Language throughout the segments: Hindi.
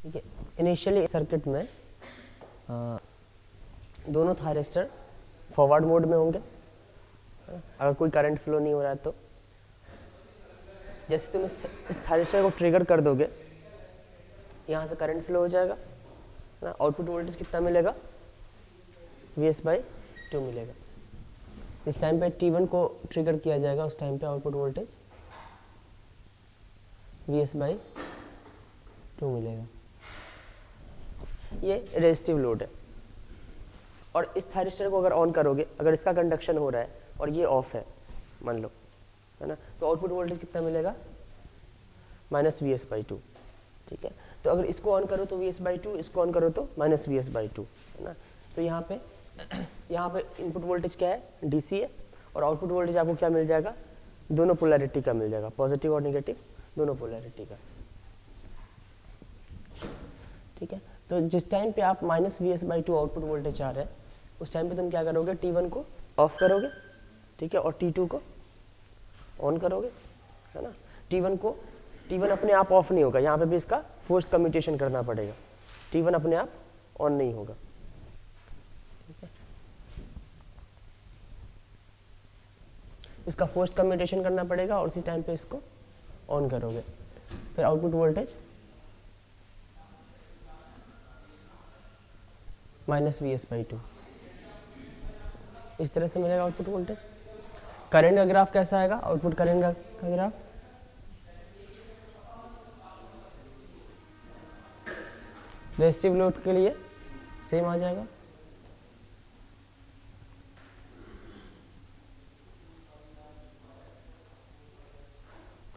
ठीक है। इनिशियली सर्किट में दोनों थायरिस्टर फॉरवर्ड मोड में होंगे, अगर कोई करंट फ्लो नहीं हो रहा है तो। जैसे तुम इस थायरिस्टर को ट्रिगर कर दोगे, यहाँ से करंट फ्लो हो जाएगा ना, आउटपुट वोल्टेज कितना मिलेगा, Vs/2 मिलेगा। इस टाइम पे T1 को ट्रिगर किया जाएगा, उस टाइम पे आउटपुट वोल्टेज Vs/2 मिलेगा। ये रेजिस्टिव लोड है। और इस थायरिस्टर को अगर ऑन करोगे, अगर इसका कंडक्शन हो रहा है और ये ऑफ है मान लो, है ना, तो आउटपुट वोल्टेज कितना मिलेगा, -Vs/2। ठीक है। तो अगर इसको ऑन करो तो Vs/2, इसको ऑन करो तो -Vs/2, है ना। तो यहाँ पे इनपुट वोल्टेज क्या है, डीसी है, और आउटपुट वोल्टेज आपको क्या मिल जाएगा, दोनों पोलैरिटी का मिल जाएगा, पॉजिटिव और नेगेटिव दोनों पोलैरिटी का। ठीक है। तो जिस टाइम पे आप -Vs/2 आउटपुट वोल्टेज आ रहा है, उस टाइम पे तुम क्या करोगे, T1 को ऑफ करोगे, ठीक है, और T2 को ऑन करोगे, है ना। T1 अपने आप ऑफ नहीं होगा, यहाँ पे भी इसका फोर्स्ड कम्यूटेशन करना पड़ेगा। T1 अपने आप ऑन नहीं होगा। ठीक है। इसका फोर्स्ड कम्यूटेशन करना पड़ेगा और उसी टाइम पे इसको ऑन करोगे, फिर आउटपुट वोल्टेज -Vs/2 इस तरह से मिलेगा आउटपुट वोल्टेज। करंट का ग्राफ कैसा आएगा, आउटपुट करंट का ग्राफ रेजिस्टिव लोड के लिए सेम आ जाएगा।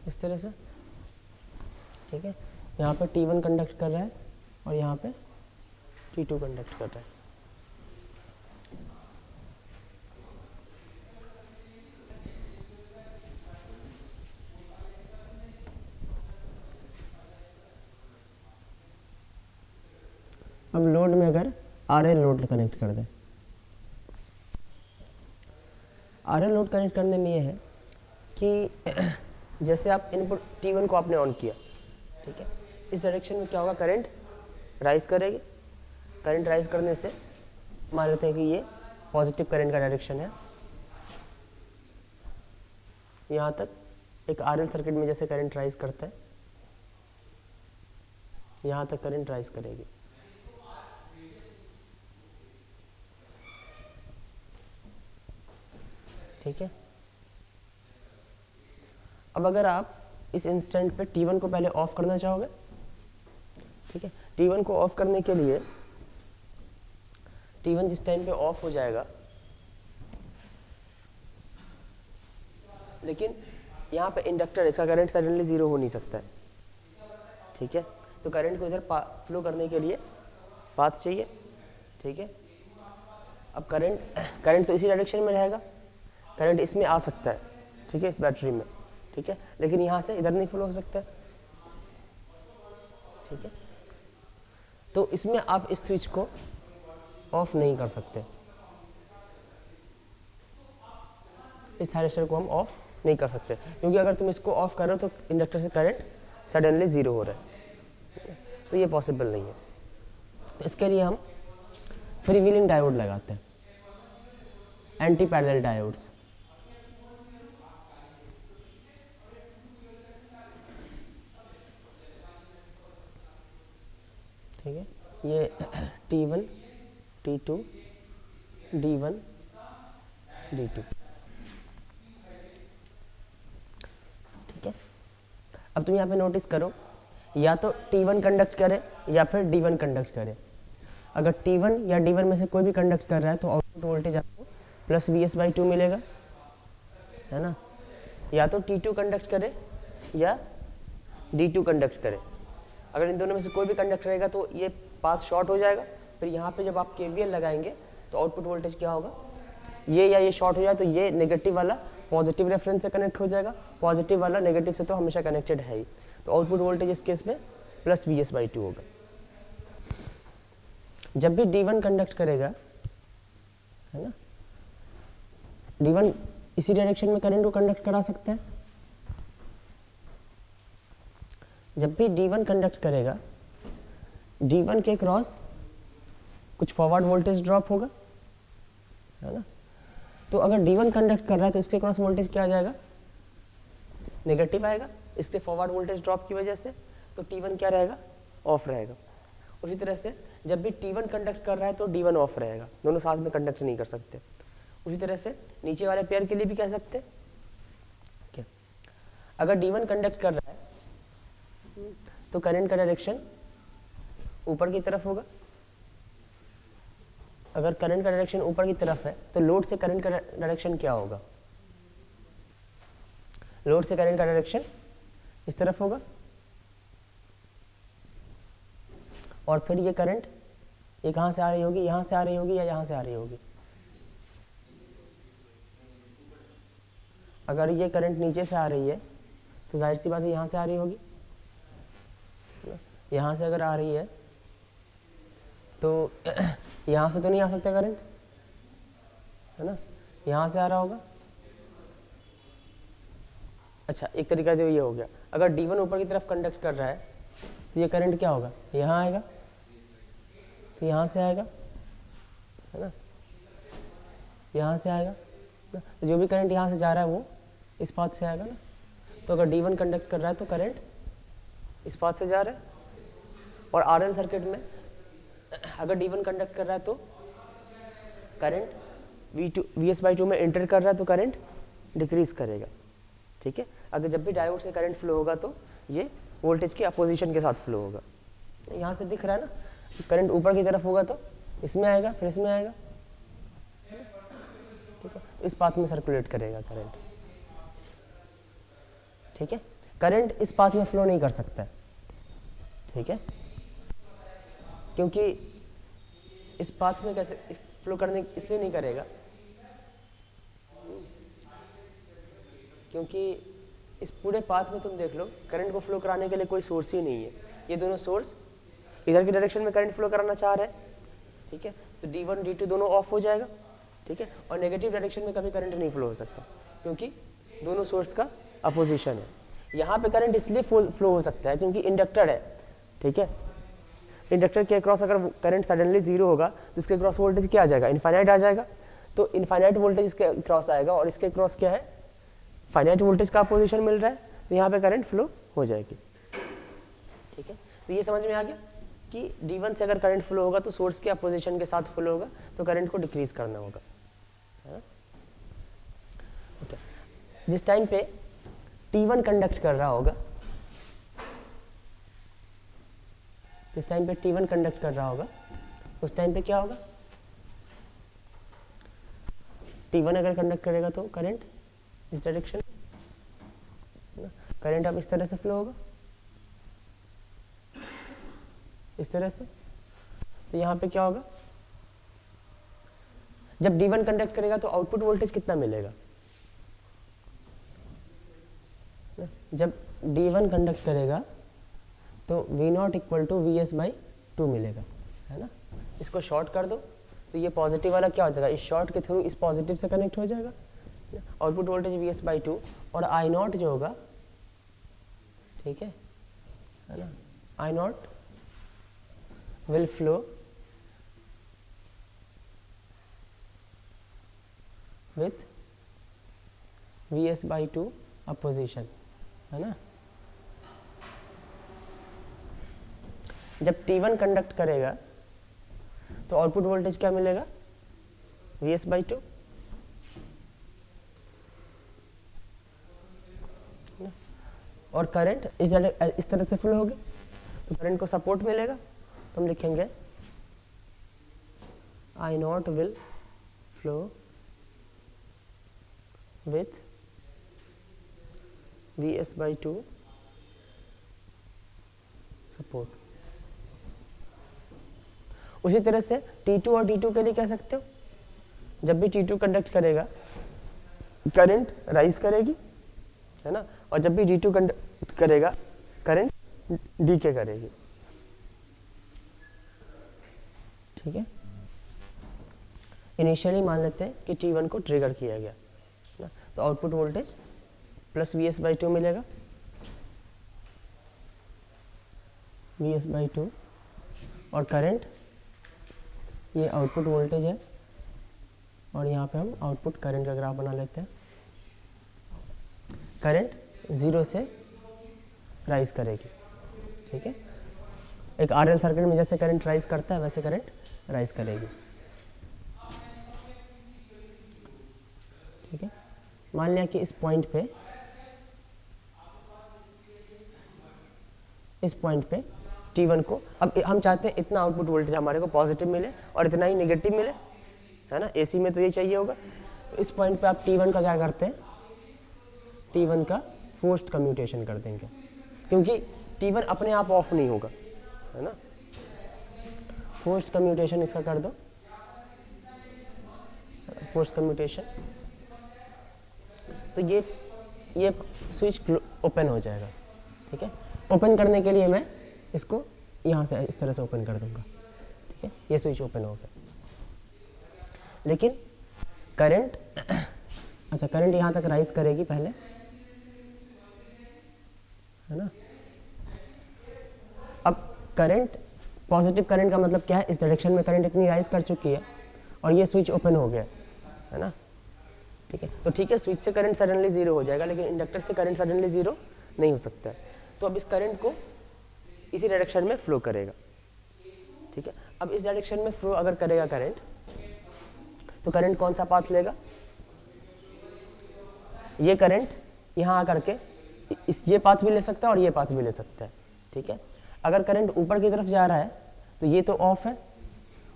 इस तरह से। ठीक है। यहाँ पे T1 कंडक्ट कर रहा है और यहाँ पे T2 कंडक्ट कर रहा है। अब लोड में अगर RL लोड कनेक्ट कर दें, RL लोड कनेक्ट करने में ये है कि जैसे आप इनपुट T1 को आपने ऑन किया, ठीक है, इस डायरेक्शन में क्या होगा, करंट राइज करेगी। करंट राइज करने से मान लेते हैं कि ये पॉजिटिव करंट का डायरेक्शन है। यहाँ तक एक RL सर्किट में जैसे करंट राइज करता है, यहाँ तक करंट राइज करेगी। ठीक है। अब अगर आप इस इंस्टेंट पे T1 को पहले ऑफ करना चाहोगे, ठीक है, T1 को ऑफ करने के लिए T1 जिस टाइम पे ऑफ हो जाएगा, लेकिन यहाँ पे इंडक्टर, इसका करंट सडनली जीरो हो नहीं सकता है। ठीक है। तो करंट को इधर फ्लो करने के लिए पाथ चाहिए। ठीक है। अब करंट तो इसी डायरेक्शन में रहेगा, करंट इसमें आ सकता है, ठीक है, इस बैटरी में, ठीक है, लेकिन यहाँ से इधर नहीं फ्लो हो सकता है। ठीक है। तो इसमें आप इस स्विच को ऑफ नहीं कर सकते, इस थायरिस्टर को हम ऑफ नहीं कर सकते, क्योंकि अगर तुम इसको ऑफ करो तो इंडक्टर से करंट सडनली जीरो हो रहा है, तो ये पॉसिबल नहीं है। तो इसके लिए हम फ्रीव्हीलिंग डायोड लगाते हैं, एंटी पैरेलल डायोड्स। ठीक है। ये T1, T2, D1, D2। ठीक है। अब तुम यहाँ पे नोटिस करो, या तो T1 कंडक्ट करे या फिर D1 कंडक्ट करे। अगर T1 या D1 में से कोई भी कंडक्ट कर रहा है तो आउटपुट वोल्टेज आपको +Vs/2 मिलेगा, है ना। या तो T2 कंडक्ट करे या D2 कंडक्ट करे। अगर इन दोनों में से कोई भी कंडक्ट रहेगा तो ये पाथ शॉर्ट हो जाएगा। फिर यहाँ पे जब आप KVL लगाएंगे तो आउटपुट वोल्टेज क्या होगा, ये या ये शॉर्ट हो जाए तो ये नेगेटिव वाला पॉजिटिव रेफरेंस से कनेक्ट हो जाएगा, पॉजिटिव वाला नेगेटिव से तो हमेशा कनेक्टेड है ही। तो आउटपुट वोल्टेज इस केस में +Vs/2 होगा। जब भी D1 कंडक्ट करेगा, है ना, D1 इसी डायरेक्शन में करंट को कंडक्ट करा सकता है। जब भी D1 कंडक्ट करेगा D1 के क्रॉस कुछ फॉरवर्ड वोल्टेज ड्रॉप होगा, है ना। तो अगर D1 कंडक्ट कर रहा है तो इसके क्रॉस वोल्टेज क्या आ जाएगा, नेगेटिव आएगा, इसके फॉरवर्ड वोल्टेज ड्रॉप की वजह से। तो T1 क्या रहेगा, ऑफ रहेगा। उसी तरह से जब भी T1 कंडक्ट कर रहा है तो D1 ऑफ रहेगा, दोनों साथ में कंडक्ट नहीं कर सकते। उसी तरह से नीचे वाले पेयर के लिए भी कह सकते हैं, क्या, अगर D1 कंडक्ट कर रहा है तो करंट का डायरेक्शन ऊपर की तरफ होगा। अगर करंट का डायरेक्शन ऊपर की तरफ है तो लोड से करंट का डायरेक्शन क्या होगा, लोड से करंट का डायरेक्शन इस तरफ होगा। और फिर ये करंट ये कहाँ से आ रही होगी, यहाँ से आ रही होगी या यहाँ से आ रही होगी। अगर ये करंट नीचे से आ रही है तो जाहिर सी बात है यहाँ से आ रही होगी। यहाँ से अगर आ रही है तो यहाँ से तो नहीं आ सकता करंट, है ना, यहाँ से आ रहा होगा। अच्छा, एक तरीका जो ये हो गया, अगर D1 ऊपर की तरफ कंडक्ट कर रहा है तो ये करंट क्या होगा, यहाँ आएगा, तो यहाँ से आएगा, है ना, यहाँ से आएगा ना? तो जो भी करंट यहाँ से जा रहा है वो इस पाथ से आएगा ना। तो अगर D1 कंडक्ट कर रहा है तो करंट इस पाथ से जा रहा है। और RL सर्किट में अगर D1 कंडक्ट कर रहा है तो करंट Vs/2 में एंटर कर रहा है तो करंट डिक्रीज करेगा, ठीक है। अगर जब भी डायोड से करंट फ्लो होगा तो ये वोल्टेज के अपोजिशन के साथ फ्लो होगा। यहाँ से दिख रहा है ना, करंट ऊपर की तरफ होगा तो इसमें आएगा, फिर इसमें आएगा, ठीक है। इस पाथ में सर्कुलेट करेगा करंट, ठीक है। करंट इस पाथ में फ्लो नहीं कर सकता है, ठीक है, क्योंकि इस पाथ में कैसे फ्लो करने इसलिए नहीं करेगा क्योंकि इस पूरे पाथ में तुम देख लो करंट को फ्लो कराने के लिए कोई सोर्स ही नहीं है। ये दोनों सोर्स इधर की डायरेक्शन में करंट फ्लो कराना चाह रहे हैं, ठीक है। तो D1 D2 दोनों ऑफ हो जाएगा, ठीक है। और नेगेटिव डायरेक्शन में कभी करंट नहीं फ्लो हो सकता क्योंकि दोनों सोर्स का अपोजिशन है। यहाँ पे करंट इसलिए फ्लो हो सकता है क्योंकि इंडक्टर है, ठीक है। इंडक्टर के अक्रॉस अगर करंट सडनली जीरो होगा तो इसके क्रॉस वोल्टेज क्या आ जाएगा, इनफाइनाइट आ जाएगा। तो इनफाइनाइट वोल्टेज इसके क्रॉस आएगा और इसके क्रॉस क्या है, फाइनाइट वोल्टेज का अपोजिशन मिल रहा है, तो यहाँ पे करंट फ्लो हो जाएगी, ठीक है। तो ये समझ में आ गया कि D1 से अगर करंट फ्लो होगा तो सोर्स के अपोजिशन के साथ फ्लो होगा, तो करंट को डिक्रीज करना होगा, है ना। ओके, जिस टाइम पे T1 कंडक्ट कर रहा होगा, जिस टाइम पे T1 कंडक्ट कर रहा होगा उस टाइम पे क्या होगा, T1 अगर कंडक्ट करेगा तो करंट इस डायरेक्शन, करंट अब इस तरह से फ्लो होगा, इस तरह से। तो यहाँ पे क्या होगा, जब D1 कंडक्ट करेगा तो आउटपुट वोल्टेज कितना मिलेगा, जब D1 कंडक्ट करेगा तो V0 इक्वल टू Vs/2 मिलेगा, है ना। इसको शॉर्ट कर दो तो ये पॉजिटिव वाला क्या हो जाएगा, इस शॉर्ट के थ्रू इस पॉजिटिव से कनेक्ट हो जाएगा। आउटपुट वोल्टेज Vs/2 और I0 जो होगा, ठीक है ना, I0 will flow with Vs/2 opposition, है ना। जब T1 कंडक्ट करेगा तो आउटपुट वोल्टेज क्या मिलेगा, Vs/2, और करंट इस तरह से फ्लो होगी तो करंट को सपोर्ट मिलेगा। तो हम लिखेंगे I0 will flow with Vs/2 support. उसी तरह से T2 और D2 के लिए कह सकते हो, जब भी T2 कंडक्ट करेगा करंट राइज करेगी, है ना, और जब भी D2 कंडक्ट करेगा करंट डीके करेगी, ठीक है। इनिशियली मान लेते हैं कि T1 को ट्रिगर किया गया ना, तो आउटपुट वोल्टेज प्लस Vs/2 मिलेगा, Vs/2 और करंट ये आउटपुट वोल्टेज है, और यहाँ पे हम आउटपुट करंट का ग्राफ बना लेते हैं। करंट 0 से राइज करेगी, ठीक है। एक आरएल सर्किट में जैसे करंट राइज करता है वैसे करंट राइज करेगी, ठीक है। मान लिया कि इस पॉइंट पे T1 को, अब हम चाहते हैं इतना आउटपुट वोल्टेज हमारे को पॉजिटिव मिले और इतना ही नेगेटिव मिले, है ना। एसी में तो ये चाहिए होगा। तो इस पॉइंट पे आप T1 का क्या करते हैं, T1 का फोर्स्ड कम्यूटेशन कर देंगे, क्योंकि T1 अपने आप ऑफ नहीं होगा, है ना। फोर्स्ड कम्यूटेशन इसका कर दो, फोर्स्ड कम्यूटेशन, तो ये स्विच ओपन हो जाएगा, ठीक है। ओपन करने के लिए मैं इसको यहाँ से इस तरह से ओपन कर दूंगा, ठीक है। ये स्विच ओपन हो गया, लेकिन करंट अच्छा करंट यहाँ तक राइज करेगी पहले, है ना। अब करंट, पॉजिटिव करंट का मतलब क्या है, इस डायरेक्शन में करंट इतनी राइज कर चुकी है और ये स्विच ओपन हो गया, है ना, ठीक है। तो ठीक है, स्विच से करंट सडनली जीरो हो जाएगा, लेकिन इंडक्टर से करंट सडनली जीरो नहीं हो सकता है। तो अब इस करंट को इसी डायरेक्शन में फ्लो करेगा, ठीक है। अब इस डायरेक्शन में फ्लो अगर करेगा करंट, तो करंट कौन सा पाथ लेगा, ये करंट यहाँ आकर के ये पाथ भी ले सकता है और ये पाथ भी ले सकता है, ठीक है। अगर करंट ऊपर की तरफ जा रहा है तो ये तो ऑफ है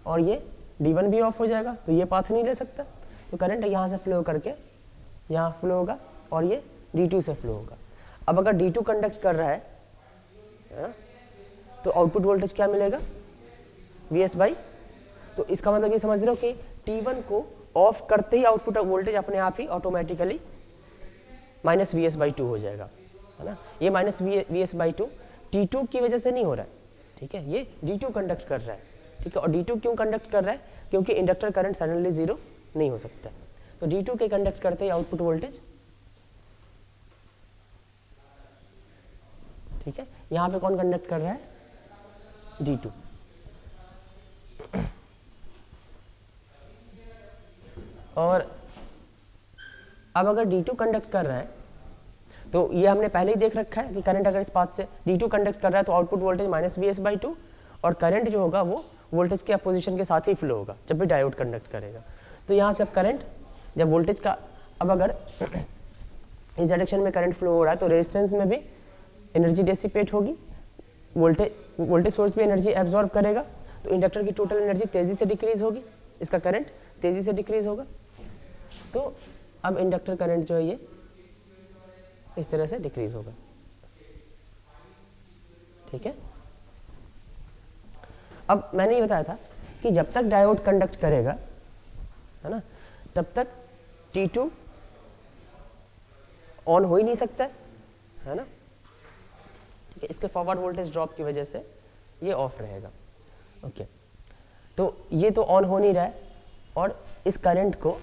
और ये D1 भी ऑफ हो जाएगा, तो ये पाथ नहीं ले सकता। तो करंट यहाँ से फ्लो करके यहाँ फ्लो होगा और ये D2 से फ्लो होगा। अब अगर D2 कंडक्ट कर रहा है तो आउटपुट वोल्टेज क्या मिलेगा, Vs/, तो इसका मतलब ये समझ रहे हो कि T1 को ऑफ करते ही आउटपुट वोल्टेज अपने आप ही ऑटोमेटिकली -Vs/2 हो जाएगा, है ना। ये -Vs/2 T2 की वजह से नहीं हो रहा है, ठीक है, ये D2 कंडक्ट कर रहा है, ठीक है। और D2 क्यों कंडक्ट कर रहा है, क्योंकि इंडक्टर करंट सडनली जीरो नहीं हो सकता। तो D2 के कंडक्ट करते ही आउटपुट वोल्टेज, ठीक है। यहाँ पे कौन कंडक्ट कर रहा है, D2। और अब अगर D2 कंडक्ट कर रहा है तो ये हमने पहले ही देख रखा है कि करंट अगर इस पाथ से D2 कंडक्ट कर रहा है तो आउटपुट वोल्टेज -Vs/2, और करंट जो होगा वो वोल्टेज के अपोजिशन के साथ ही फ्लो होगा जब भी डायोड कंडक्ट करेगा। तो यहाँ से अब करंट जब वोल्टेज का, अब अगर इस डायरेक्शन में करंट फ्लो हो रहा है तो रेजिस्टेंस में भी एनर्जी डेसिपेट होगी, वोल्टेज सोर्स भी एनर्जी एब्जॉर्ब करेगा, तो इंडक्टर की टोटल एनर्जी तेजी से डिक्रीज होगी, इसका करंट तेजी से डिक्रीज होगा। तो अब इंडक्टर करंट जो है ये इस तरह से डिक्रीज होगा, ठीक है। अब मैंने ये बताया था कि जब तक डायोड कंडक्ट करेगा, है ना, तब तक T2 ऑन हो ही नहीं सकता है ना, ठीक है। इसके फॉरवर्ड वोल्टेज ड्रॉप की वजह से ये ऑफ रहेगा, ओके। तो ये तो ऑन हो नहीं रहा है और इस करंट को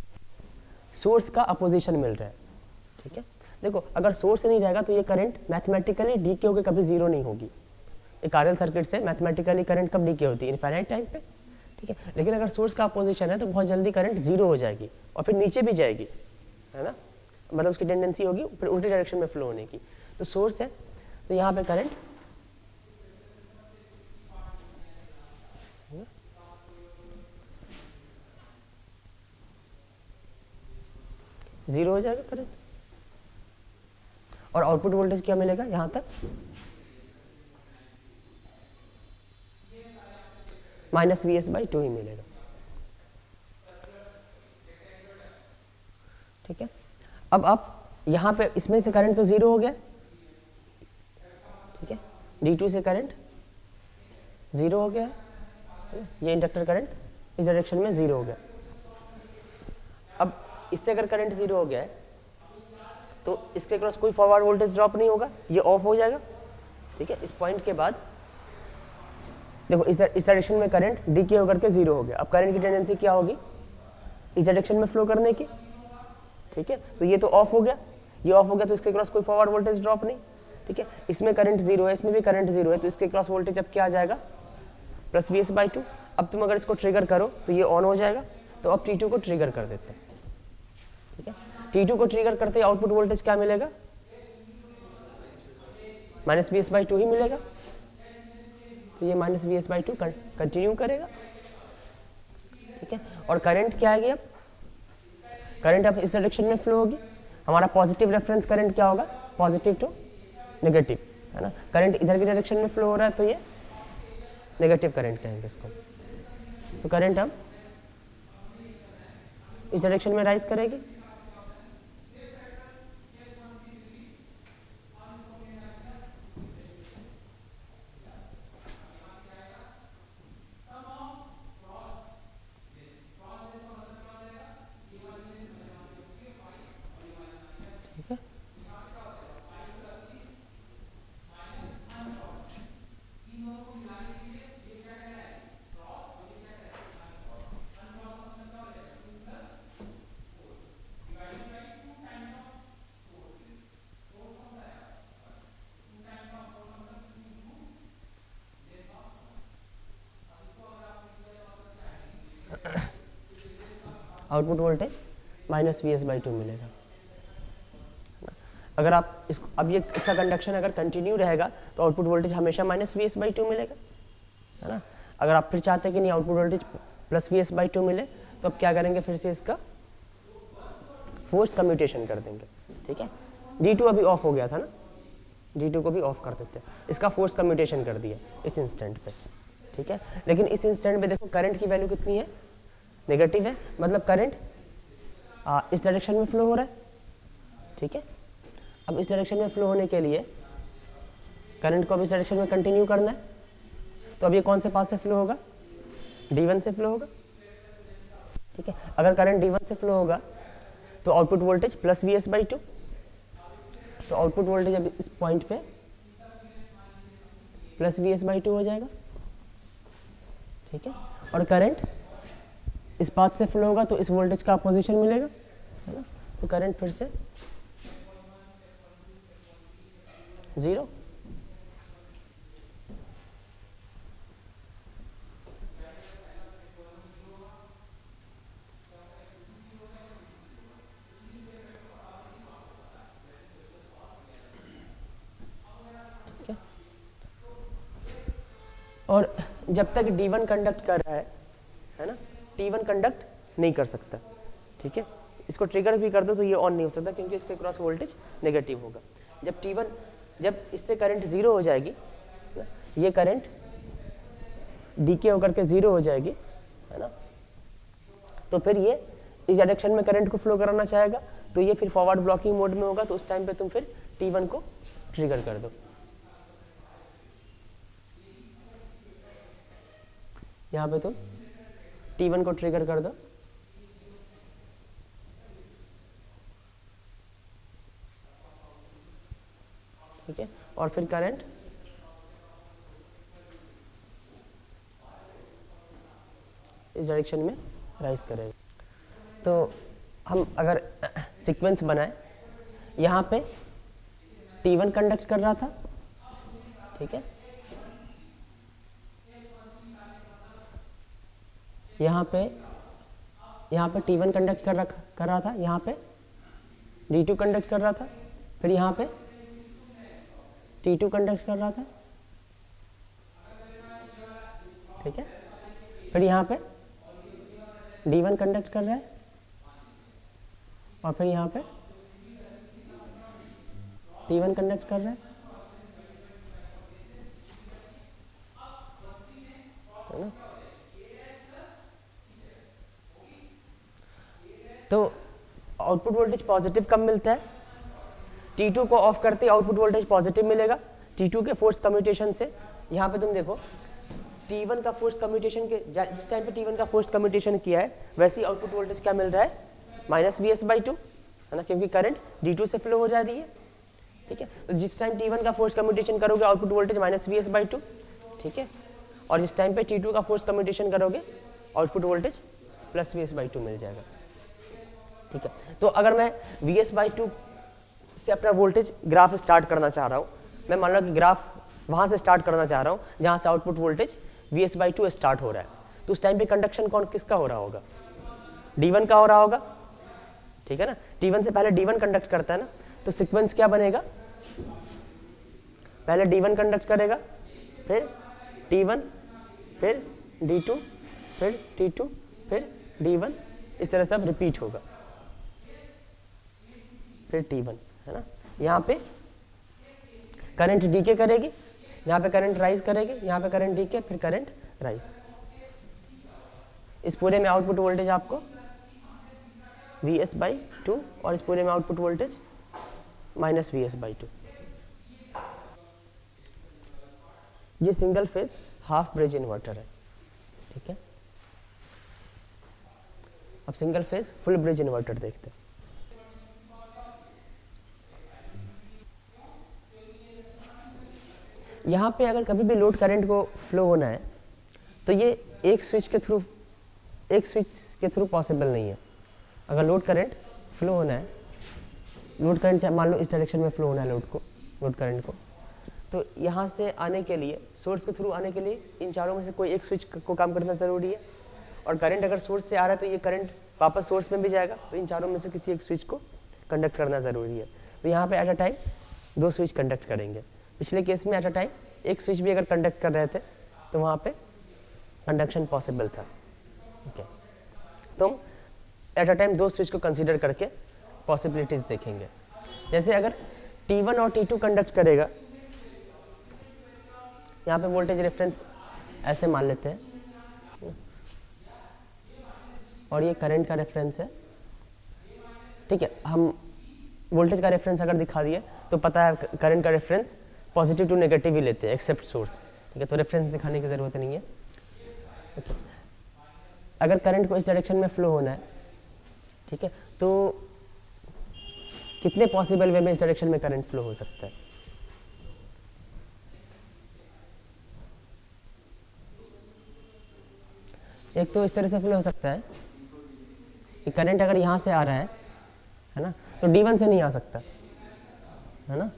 सोर्स का अपोजिशन मिल रहा है, ठीक है। देखो अगर सोर्स नहीं रहेगा तो ये करंट मैथमेटिकली डीके होकर कभी जीरो नहीं होगी। एक आरएल सर्किट से मैथमेटिकली करंट कब डीके होती है, इनफाइनाइट टाइम पे, ठीक है। लेकिन अगर सोर्स का अपोजिशन है तो बहुत जल्दी करंट जीरो हो जाएगी और फिर नीचे भी जाएगी, है ना, मतलब उसकी टेंडेंसी होगी फिर उल्टी डायरेक्शन में फ्लो होने की। तो सोर्स है तो यहाँ पे करंट जीरो हो जाएगा करंट, और आउटपुट वोल्टेज क्या मिलेगा यहाँ तक, -Vs/2 ही मिलेगा, ठीक है। अब आप यहाँ पे इसमें से करंट तो जीरो हो गया, ठीक है, D2 से करंट जीरो हो गया, ये इंडक्टर करंट इस डायरेक्शन में जीरो हो गया। अब इससे अगर करंट जीरो हो गया है तो इसके क्रॉस कोई फॉरवर्ड वोल्टेज ड्रॉप नहीं होगा, ये ऑफ हो जाएगा, ठीक है। इस पॉइंट के बाद देखो इस डायरेक्शन में करंट डीके होकर के जीरो हो गया। अब करंट की टेंडेंसी क्या होगी, इस डायरेक्शन में फ्लो करने की, ठीक है। तो ये तो ऑफ हो गया, ये ऑफ हो गया तो इसके क्रॉस कोई फॉरवर्ड वोल्टेज ड्रॉप नहीं, ठीक है। इसमें करंट जीरो है, इसमें भी करंट जीरो है, तो इसके क्रॉस वोल्टेज अब क्या आ जाएगा, plus V S by to. अब तुम अगर इसको ट्रिगर करो तो ये ऑन हो जाएगा, तो अब T2 को ट्रिगर कर देते हैं, ठीक है। T2 को ट्रिगर करते ही आउटपुट वोल्टेज क्या मिलेगा, minus V S by two ही मिलेगा, तो ये minus V S by two continue करेगा, ठीक है। और करंट क्या आएगी, अब करंट अब इस डायरेक्शन में फ्लो होगी। हमारा पॉजिटिव रेफरेंस करंट क्या होगा, पॉजिटिव टू नेगेटिव, है ना। करंट इधर की डायरेक्शन में फ्लो हो रहा है तो ये नेगेटिव करंट कहेंगे इसको। तो करंट अब इस डायरेक्शन में राइज करेगी, ठीक है। Output voltage minus V S by to मिलेगा। अगर आप इसको अब ये इसका कंडक्शन अगर कंटिन्यू रहेगा तो आउटपुट वोल्टेज हमेशा minus V S by to मिलेगा, है ना। अगर आप फिर चाहते हैं कि नहीं output voltage plus V S by to मिले, तो अब क्या करेंगे, फिर से इसका फोर्स कम्यूटेशन कर देंगे, ठीक है। D2 अभी ऑफ हो गया था ना, D2 को भी ऑफ कर देते हैं, इसका फोर्स कम्यूटेशन कर दिया इस इंस्टेंट पे, ठीक है। लेकिन इस इंस्टेंट पे देखो करंट की वैल्यू कितनी है, नेगेटिव है, मतलब करंट इस डायरेक्शन में फ्लो हो रहा है, ठीक है। अब इस डायरेक्शन में फ्लो होने के लिए करंट को अब इस डायरेक्शन में कंटिन्यू करना है, तो अब ये कौन से पाथ से फ्लो होगा, D1 से फ्लो होगा, ठीक है। अगर करंट D1 से फ्लो होगा तो output voltage plus V S by to, तो आउटपुट वोल्टेज अब इस पॉइंट पे plus V S by to हो जाएगा, ठीक है। और करंट इस पाथ से फ्लो होगा तो इस वोल्टेज का अपोजिशन मिलेगा, है ना। तो करंट फिर से 0, ठीक है। और जब तक D1 कंडक्ट कर रहा है ना, T1 कंडक्ट नहीं कर सकता, ठीक है। इसको ट्रिगर भी कर दो तो ये ऑन नहीं हो सकता क्योंकि इसके क्रॉस वोल्टेज नेगेटिव होगा। जब T1 जब इससे करंट 0 हो जाएगी, ये करंट डीके होकर के 0 हो जाएगी, है ना, तो फिर ये इस डायरेक्शन में करंट को फ्लो कराना चाहेगा, तो ये फिर फॉरवर्ड ब्लॉकिंग मोड में होगा, तो उस टाइम पे तुम फिर T1 को ट्रिगर कर दो। यहाँ पे तुम T1 को ट्रिगर कर दो, ठीक है। और फिर करंट इस डायरेक्शन में राइज करेगा। तो हम अगर सीक्वेंस बनाए, यहाँ पे T1 कंडक्ट कर रहा था, ठीक है, यहाँ पे T1 कंडक्ट कर रहा था, यहाँ पे D2 कंडक्ट कर रहा था, फिर यहाँ पे T2 कंडक्ट कर रहा था, ठीक है। फिर यहाँ पे D1 कंडक्ट कर रहा है, और फिर यहाँ पे T1 कंडक्ट कर रहा है ना। तो आउटपुट वोल्टेज पॉजिटिव कब मिलता है, T2 को ऑफ करते ही आउटपुट वोल्टेज पॉजिटिव मिलेगा T2 के फोर्स कम्यूटेशन से। यहाँ पे तुम देखो T1 का फोर्स कम्यूटेशन के जिस टाइम पे T1 का फोर्स कम्यूटेशन किया है, वैसे ही आउटपुट वोल्टेज क्या मिल रहा है, minus V S by to, है ना, क्योंकि करंट D2 से फ्लो हो जा रही है, ठीक है। तो जिस टाइम T1 का फोर्स कम्यूटेशन करोगे output voltage minus V S by two, ठीक है। और जिस टाइम पे T2 का फोर्स कम्यूटेशन करोगे output voltage plus V S by two मिल जाएगा, ठीक है। तो अगर मैं वी एस बाई टू से अपना वोल्टेज ग्राफ स्टार्ट करना चाह रहा हूँ, मैं मान लो कि ग्राफ वहाँ से स्टार्ट करना चाह रहा हूँ जहाँ से आउटपुट वोल्टेज Vs/2 स्टार्ट हो रहा है, तो उस टाइम पे कंडक्शन कौन किसका हो रहा होगा, D1 का हो रहा होगा, ठीक है ना। T1 से पहले D1 कंडक्ट करता है ना, तो सीक्वेंस क्या बनेगा, पहले D1 कंडक्ट करेगा, फिर T1, फिर D2, फिर T2, फिर D1, इस तरह सब रिपीट होगा, फिर T1, है ना। यहाँ पे करंट डीके करेगी, यहाँ पे करंट राइज करेगी, यहाँ पे करंट डीके, फिर करंट राइज। इस पूरे में आउटपुट वोल्टेज आपको Vs/2 और इस पूरे में आउटपुट वोल्टेज -Vs/2। ये single phase half bridge inverter है, ठीक है। अब single phase full bridge inverter देखते हैं। यहाँ पे अगर कभी भी लोड करंट को फ्लो होना है तो ये एक स्विच के थ्रू पॉसिबल नहीं है। अगर लोड करंट फ्लो होना है, लोड करंट मान लो इस डायरेक्शन में फ्लो होना है लोड करंट को, तो यहाँ से आने के लिए, सोर्स के थ्रू आने के लिए इन चारों में से कोई एक स्विच को काम करना ज़रूरी है। और करंट अगर सोर्स से आ रहा है तो ये करंट वापस सोर्स में भी जाएगा, तो इन चारों में से किसी एक स्विच को कंडक्ट करना ज़रूरी है। तो यहाँ पे at a time 2 switch conduct करेंगे। पिछले केस में एट अ टाइम एक स्विच भी अगर कंडक्ट कर रहे थे तो वहाँ पे कंडक्शन पॉसिबल था, ओके। तो हम एट अ टाइम 2 स्विच को कंसीडर करके पॉसिबिलिटीज़ देखेंगे। जैसे अगर T1 और T2 कंडक्ट करेगा, यहाँ पे वोल्टेज रेफरेंस ऐसे मान लेते हैं, और ये करंट का रेफरेंस है, ठीक है। हम वोल्टेज का रेफरेंस अगर दिखा दिए तो पता है करंट का रेफरेंस पॉजिटिव टू नेगेटिव ही लेते हैं एक्सेप्ट सोर्स, ठीक है। तो रेफरेंस दिखाने की ज़रूरत नहीं है, ओके। अगर करंट को इस डायरेक्शन में फ्लो होना है, ठीक है, तो कितने पॉसिबल वे में इस डायरेक्शन में करंट फ्लो हो सकता है। एक तो इस तरह से फ्लो हो सकता है कि करंट अगर यहाँ से आ रहा है ना, तो D1 से नहीं आ सकता, है ना,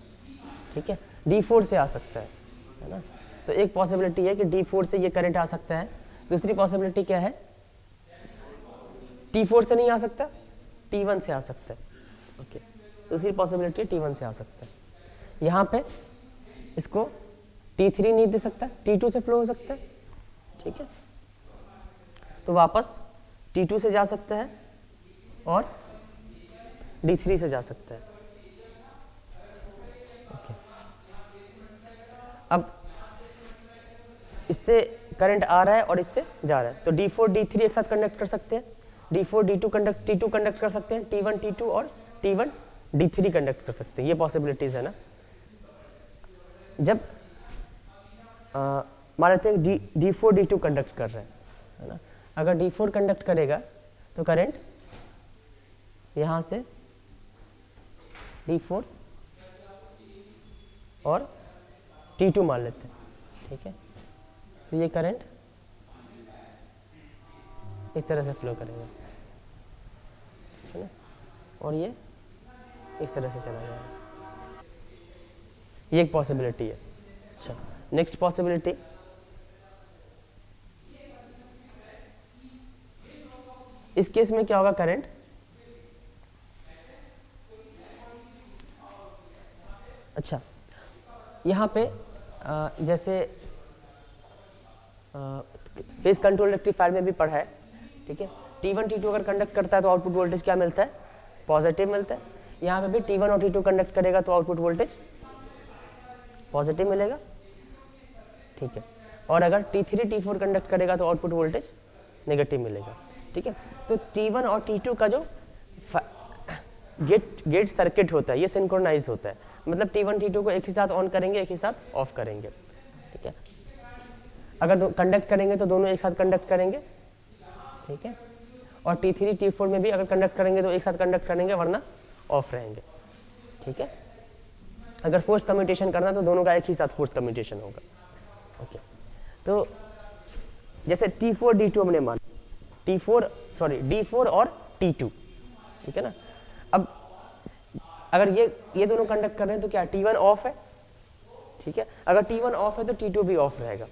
ठीक है, D4 से आ सकता है ना। तो एक पॉसिबिलिटी है कि D4 से ये करंट आ सकता है। दूसरी पॉसिबिलिटी क्या है, T4 से नहीं आ सकता, T1 से आ सकता है, ओके। दूसरी पॉसिबिलिटी T1 से आ सकता है। यहाँ पे इसको T3 नहीं दे सकता, T2 से फ्लो हो सकता है, ठीक है। तो वापस T2 से जा सकता है और D3 से जा सकता है, ओके। अब इससे करंट आ रहा है और इससे जा रहा है, तो D4 D3 एक साथ कंडक्ट कर सकते हैं, D4 T2 कंडक्ट कर सकते हैं, T1 T2 और T1 D3 कंडक्ट कर सकते हैं। ये पॉसिबिलिटीज है ना। जब मान लेते हैं D4 D2 कंडक्ट कर रहे हैं, है ना। अगर D4 कंडक्ट करेगा तो करंट यहाँ से D4 और T2 मान लेते हैं, ठीक है। तो ये करंट इस तरह से फ्लो करेगा, है ना, और ये इस तरह से चला जाएगा। ये एक पॉसिबिलिटी है। अच्छा, नेक्स्ट पॉसिबिलिटी, इस केस में क्या होगा, करंट अच्छा यहाँ पे जैसे फेज कंट्रोल रेक्टिफायर में भी पढ़ा है, ठीक है। T1 T2 अगर कंडक्ट करता है तो आउटपुट वोल्टेज क्या मिलता है, पॉजिटिव मिलता है। यहाँ पे भी T1 और T2 कंडक्ट करेगा तो आउटपुट वोल्टेज पॉजिटिव मिलेगा, ठीक है। और अगर T3 T4 कंडक्ट करेगा तो आउटपुट वोल्टेज नेगेटिव मिलेगा, ठीक है। तो T1 और T2 का जो गेट सर्किट होता है ये सिंक्रोनाइज होता है, मतलब T1 T2 को एक ही साथ ऑन करेंगे, एक ही साथ ऑफ करेंगे, ठीक है। अगर कंडक्ट करेंगे तो दोनों एक साथ कंडक्ट करेंगे, ठीक है। और T3 T4 में भी अगर कंडक्ट करेंगे तो एक साथ कंडक्ट करेंगे, वरना ऑफ रहेंगे, ठीक है। अगर फोर्स कम्यूटेशन करना तो दोनों का एक ही साथ फोर्स कम्यूटेशन होगा, ओके। तो जैसे T4 D2 हमने मान, D4 और T2, ठीक है ना। अब अगर ये दोनों कंडक्ट कर रहे हैं तो क्या T1 ऑफ है, ठीक है। अगर T1 ऑफ है तो T2 भी ऑफ रहेगा,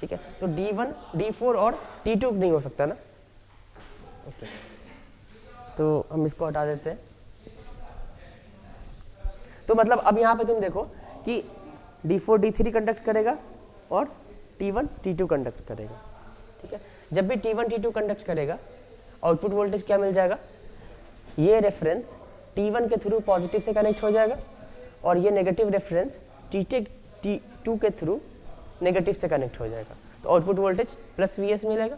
ठीक है, तो D1, D4 और T2 नहीं हो सकता ना। ओके, तो हम इसको हटा देते हैं। तो मतलब अब यहाँ पे तुम देखो कि D4 D3 कंडक्ट करेगा और T1 T2 कंडक्ट करेगा। ठीक है, जब भी T1 T2 कंडक्ट करेगा आउटपुट वोल्टेज क्या मिल जाएगा, ये रेफरेंस T1 के थ्रू पॉजिटिव से कनेक्ट हो जाएगा और ये नेगेटिव रेफरेंस T2 के थ्रू नेगेटिव से कनेक्ट हो जाएगा, तो आउटपुट वोल्टेज प्लस Vs मिलेगा।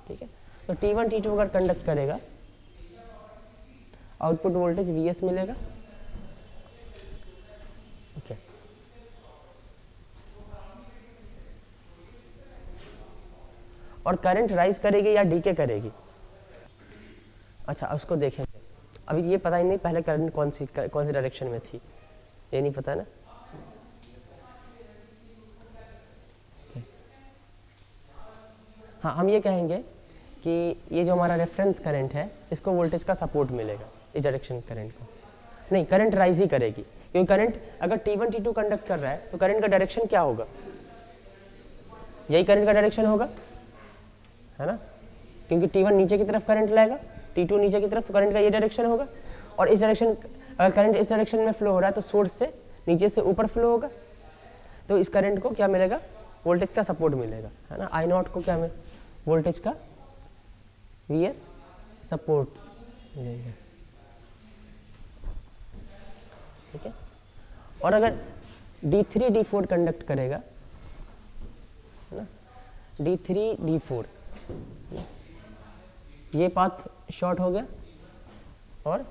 ठीक है, तो T1 T2 अगर कंडक्ट करेगा आउटपुट वोल्टेज Vs मिलेगा। ओके, और करंट राइज करेगी या डीके करेगी। अच्छा, अब उसको देखेंगे। अभी ये पता ही नहीं पहले करंट कौन सी डायरेक्शन में थी, ये नहीं पता ना। हाँ, हम ये कहेंगे कि ये जो हमारा रेफरेंस करंट है इसको वोल्टेज का सपोर्ट मिलेगा, इस डायरेक्शन करंट को नहीं, करंट राइज ही करेगी, क्योंकि करंट अगर T1 T2 कंडक्ट कर रहा है तो करंट का डायरेक्शन क्या होगा, यही करंट का डायरेक्शन होगा, है ना, क्योंकि T1 नीचे की तरफ करंट लाएगा, T2 नीचे की तरफ, तो करंट का ये डायरेक्शन होगा। और इस डायरेक्शन, अगर करंट इस डायरेक्शन में फ्लो हो रहा है तो सोर्स से नीचे से ऊपर फ्लो होगा, तो इस करंट को क्या मिलेगा, वोल्टेज का सपोर्ट मिलेगा, है ना। I0 को क्या मिलेगा, वोल्टेज का Vs सपोर्ट मिलेगा। ठीक है, और अगर D3 D4 कंडक्ट करेगा, है ना, D3 D4, ये पाथ शॉर्ट हो गया और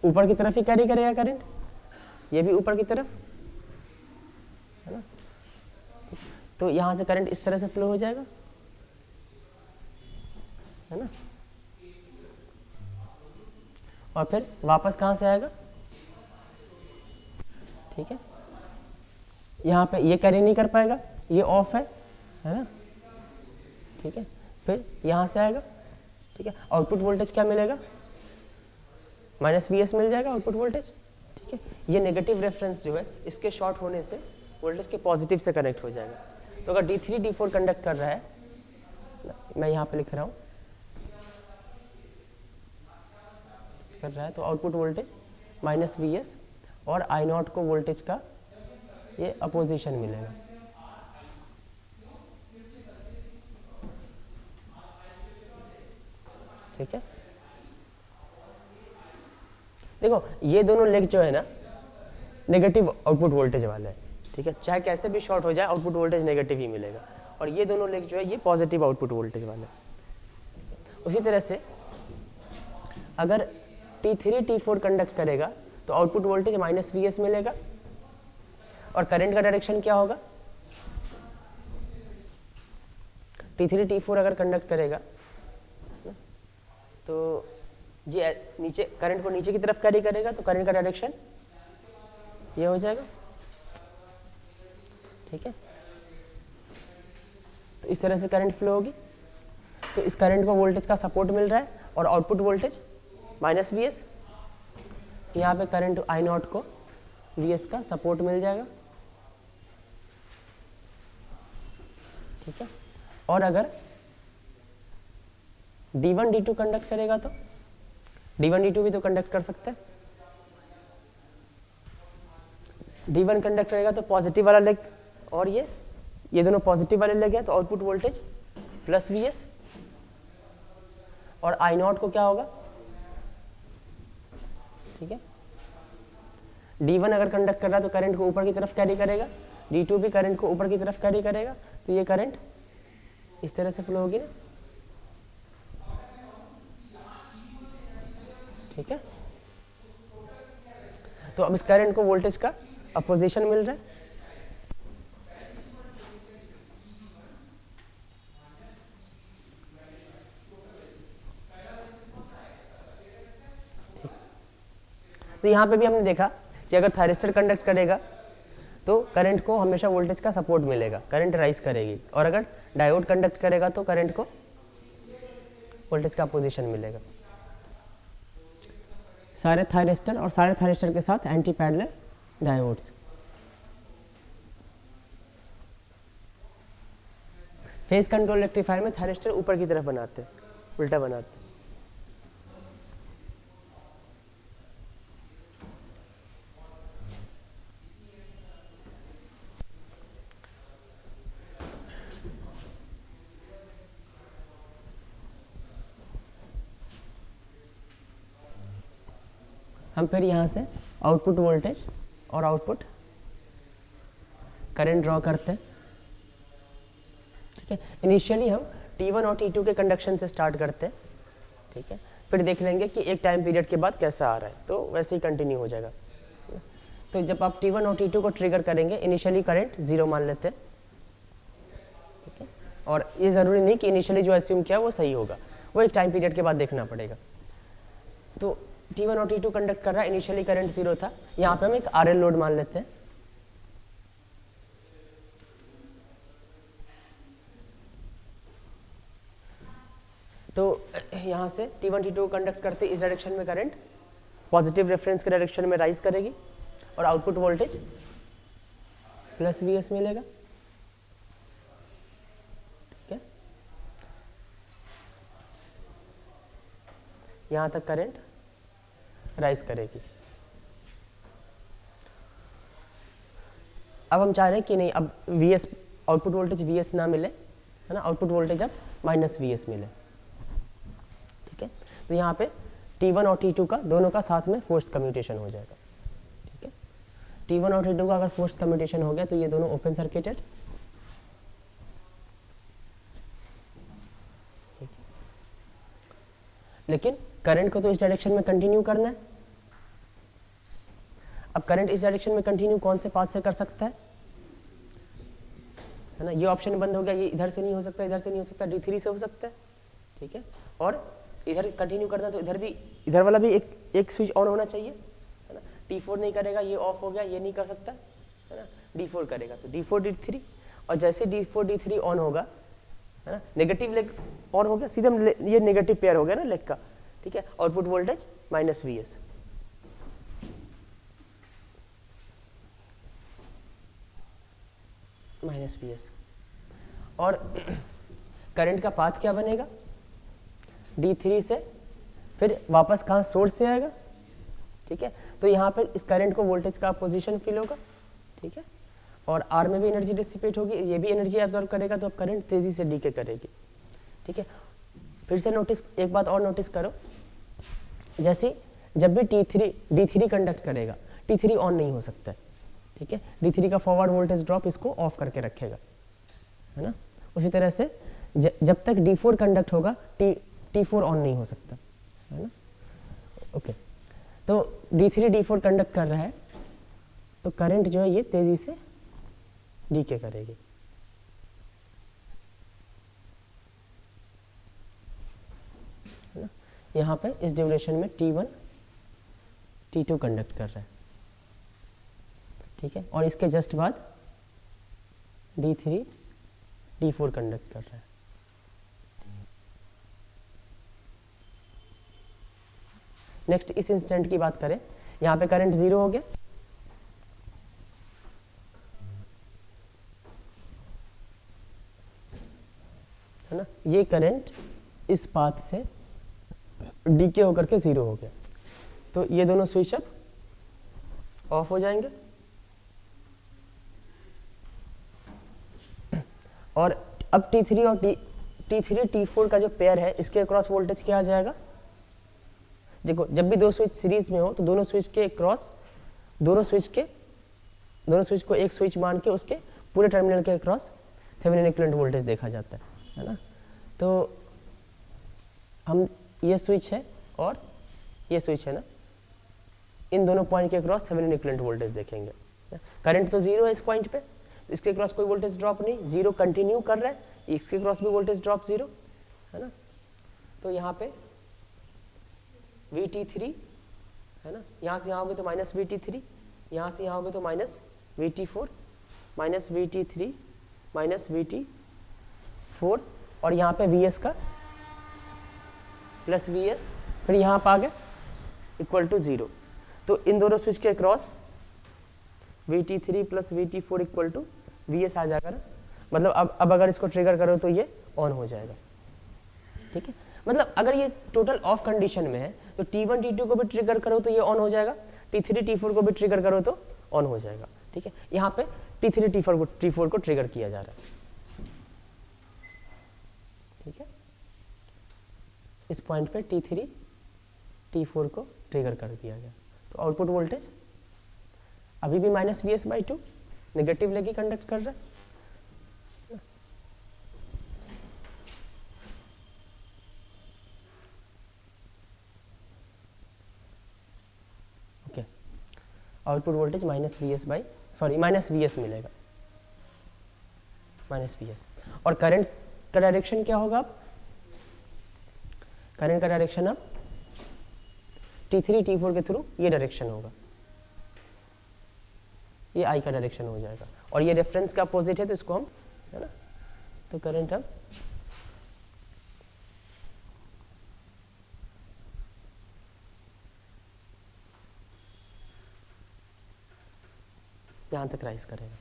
ऊपर की तरफ ही कैरी करेगा करंट, ये भी ऊपर की तरफ, है ना, तो यहां से करंट इस तरह से फ्लो हो जाएगा, है ना, और फिर वापस कहां से आएगा। ठीक है, यहाँ पे ये कैरी नहीं कर पाएगा, ये ऑफ है ना। ठीक है, फिर यहाँ से आएगा। ठीक है, आउटपुट वोल्टेज क्या मिलेगा, -Vs मिल जाएगा आउटपुट वोल्टेज। ठीक है, ये नेगेटिव रेफरेंस जो है इसके शॉर्ट होने से वोल्टेज के पॉजिटिव से कनेक्ट हो जाएगा। तो अगर D3 D4 कंडक्ट कर रहा है, मैं यहाँ पे लिख रहा हूँ, कर रहा है, तो आउटपुट वोल्टेज -Vs और I0 को वोल्टेज का ये अपोजिशन मिलेगा। ठीक है, देखो ये दोनों लेग जो है ना नेगेटिव आउटपुट वोल्टेज वाले हैं। ठीक है, चाहे कैसे भी शॉर्ट हो जाए आउटपुट वोल्टेज नेगेटिव ही मिलेगा, और ये दोनों लेग जो है ये पॉजिटिव आउटपुट वोल्टेज वाले हैं। उसी तरह से अगर T3 T4 कंडक्ट करेगा तो आउटपुट वोल्टेज -Vs मिलेगा, और करंट का डायरेक्शन क्या होगा, T3 T4 अगर कंडक्ट करेगा तो ये नीचे करंट को नीचे की तरफ कैरी करेगा, तो करंट का डायरेक्शन ये हो जाएगा। ठीक है, तो इस तरह से करंट फ्लो होगी, तो इस करंट को वोल्टेज का सपोर्ट मिल रहा है और आउटपुट वोल्टेज -Vs, यहाँ पे करंट I0 को Vs का सपोर्ट मिल जाएगा। ठीक है, और अगर D1 D2 कंडक्ट करेगा तो D1 D2 भी तो कंडक्ट कर सकते हैं। D1 कंडक्ट करेगा तो पॉजिटिव वाला लेग और ये दोनों पॉजिटिव वाले लेग है, तो आउटपुट वोल्टेज +Vs, और I0 को क्या होगा। ठीक है, D1 अगर कंडक्ट कर रहा है तो करंट को ऊपर की तरफ कैरी करेगा, D2 भी करंट को ऊपर की तरफ कैरी करेगा, तो ये करंट इस तरह से फ्लो होगी ना। ठीक है, तो अब इस करंट को वोल्टेज का अपोजिशन मिल रहा है। तो यहाँ पे भी हमने देखा कि अगर थायरिस्टर कंडक्ट करेगा तो करंट को हमेशा वोल्टेज का सपोर्ट मिलेगा, करंट राइज करेगी, और अगर डायोड कंडक्ट करेगा तो करंट को वोल्टेज का अपोजिशन मिलेगा। सारे थायरिस्टर और सारे थायरिस्टर के साथ anti parallel diodes. Phase control rectifier में थायरिस्टर ऊपर की तरफ बनाते हैं, उल्टा बनाते हैं। हम फिर यहाँ से आउटपुट वोल्टेज और आउटपुट करंट ड्रॉ करते हैं। ठीक है, इनिशियली हम T1 और T2 के कंडक्शन से स्टार्ट करते हैं। ठीक है, फिर देख लेंगे कि एक टाइम पीरियड के बाद कैसा आ रहा है, तो वैसे ही कंटिन्यू हो जाएगा। तो जब आप T1 और T2 को ट्रिगर करेंगे, इनिशियली करंट 0 मान लेते हैं। ठीक है, और ये ज़रूरी नहीं कि इनिशियली जो एज्यूम किया वो सही होगा, वो एक टाइम पीरियड के बाद देखना पड़ेगा। तो T1 और T2 कंडक्ट कर रहा है, इनिशियली करंट 0 था। यहाँ पे हम एक RL लोड मान लेते हैं। तो यहाँ से T1 T2 कंडक्ट करते इस डायरेक्शन में करंट पॉजिटिव रेफरेंस के डायरेक्शन में राइज करेगी और आउटपुट वोल्टेज प्लस VS मिलेगा। ठीक है, यहाँ तक करंट राइज करेगी। अब हम चाह रहे हैं कि नहीं, अब VS आउटपुट वोल्टेज VS ना मिले, है ना, आउटपुट वोल्टेज अब माइनस VS मिले। ठीक है, तो यहाँ पे T1 और T2 का दोनों का साथ में फोर्स्ड कम्यूटेशन हो जाएगा। ठीक है, T1 और T2 का अगर फोर्स्ड कम्यूटेशन हो गया तो ये दोनों ओपन सर्किटेड। लेकिन करंट को तो इस डायरेक्शन में कंटिन्यू करना है। अब करंट इस डायरेक्शन में कंटिन्यू कौन से पाथ से कर सकता है ना, ये ऑप्शन बंद हो गया, ये इधर से नहीं हो सकता, इधर से नहीं हो सकता, D3 से हो सकता है। ठीक है, और इधर कंटिन्यू करना है तो इधर भी, इधर वाला भी एक स्विच ऑन होना चाहिए, है ना। T4 नहीं करेगा, ये ऑफ हो गया, ये नहीं कर सकता, है ना। D4 करेगा तो D4 D3, और जैसे D4 D3 ऑन होगा, है ना, नेगेटिव लेग ऑन हो गया, सीधा ये नेगेटिव पेयर हो गया ना लेग का। ठीक है, output voltage minus VS। Minus VS, और करंट का पाथ क्या बनेगा, D3 से फिर वापस कहाँ, सोर्स से आएगा। ठीक है, तो यहाँ पे इस करंट को वोल्टेज का पोजीशन फील होगा। ठीक है, और R में भी एनर्जी डिसिपेट होगी, ये भी एनर्जी एब्जॉर्ब करेगा, तो अब करंट तेजी से डीके करेगी। ठीक है, फिर से नोटिस, एक बात और नोटिस करो, जैसे जब भी D3 कंडक्ट करेगा, T3 ऑन नहीं हो सकता है। ठीक है, D3 का फॉरवर्ड वोल्टेज ड्रॉप इसको ऑफ करके रखेगा, है ना। उसी तरह से जब तक D4 कंडक्ट होगा, T4 ऑन नहीं हो सकता, है ना। ओके, तो D3 D4 कंडक्ट कर रहा है, तो करंट जो है ये तेजी से डीके करेगी। है ना, यहाँ पे इस ड्यूरेशन में T1 T2 कंडक्ट कर रहा है। ठीक है, और इसके जस्ट बाद D3 D4 कंडक्ट कर रहा है। नेक्स्ट इस इंस्टेंट की बात करें, यहाँ पे करंट 0 हो गया, है ना। ये करंट इस पाथ से डीके होकर के 0 हो गया, तो ये दोनों स्विच अप ऑफ हो जाएंगे, और अब T3 और T3 T4 का जो पेयर है, इसके अक्रॉस वोल्टेज क्या आ जाएगा। देखो, जब भी दो स्विच सीरीज में हो तो दोनों स्विच के क्रॉस, दोनों स्विच को एक स्विच मान के उसके पूरे टर्मिनल के क्रॉस थेवेनिन इक्विवेलेंट वोल्टेज देखा जाता है ना। तो हम ये स्विच है और ये स्विच है ना, इन दोनों पॉइंट के क्रॉस थेवेनिन इक्विवेलेंट वोल्टेज देखेंगे। करंट तो 0 है इस पॉइंट पे, इसके क्रॉस कोई वोल्टेज ड्रॉप नहीं, 0 कंटिन्यू कर रहा है, इसके क्रॉस भी वोल्टेज ड्रॉप 0, है ना। तो यहाँ पे VT3, है ना, यहाँ से यहाँ होगे तो माइनस VT3, यहाँ से यहाँ होगे तो minus VT4, minus VT3 minus VT4, और यहाँ पे VS का प्लस VS, फिर यहाँ पर आ गया इक्वल टू 0। तो इन दोनों स्विच के cross VT3 plus VT4 equal to VS आ जाएगा ना। मतलब अब अगर इसको ट्रिगर करो तो ये ऑन हो जाएगा, ठीक है। मतलब अगर ये टोटल ऑफ कंडीशन में है तो T1 T2 को भी ट्रिगर करो तो ये ऑन हो जाएगा, T3 T4 को भी ट्रिगर करो तो ऑन हो जाएगा, ठीक है। यहाँ पे T3 T4 को ट्रिगर किया जा रहा है, ठीक है। इस पॉइंट पे T3 T4 को ट्रिगर कर दिया गया, तो आउटपुट वोल्टेज अभी भी -Vs/2 नेगेटिव लेके कंडक्ट कर रहा है। ओके, आउटपुट वोल्टेज -Vs मिलेगा, -Vs। और करंट का डायरेक्शन क्या होगा? अब करंट का डायरेक्शन अब T3 T4 के थ्रू ये डायरेक्शन होगा, ये I का डायरेक्शन हो जाएगा, और ये रेफरेंस का अपोजिट है तो इसको हम, है ना, तो करंट अब यहां तक राइज करेगा।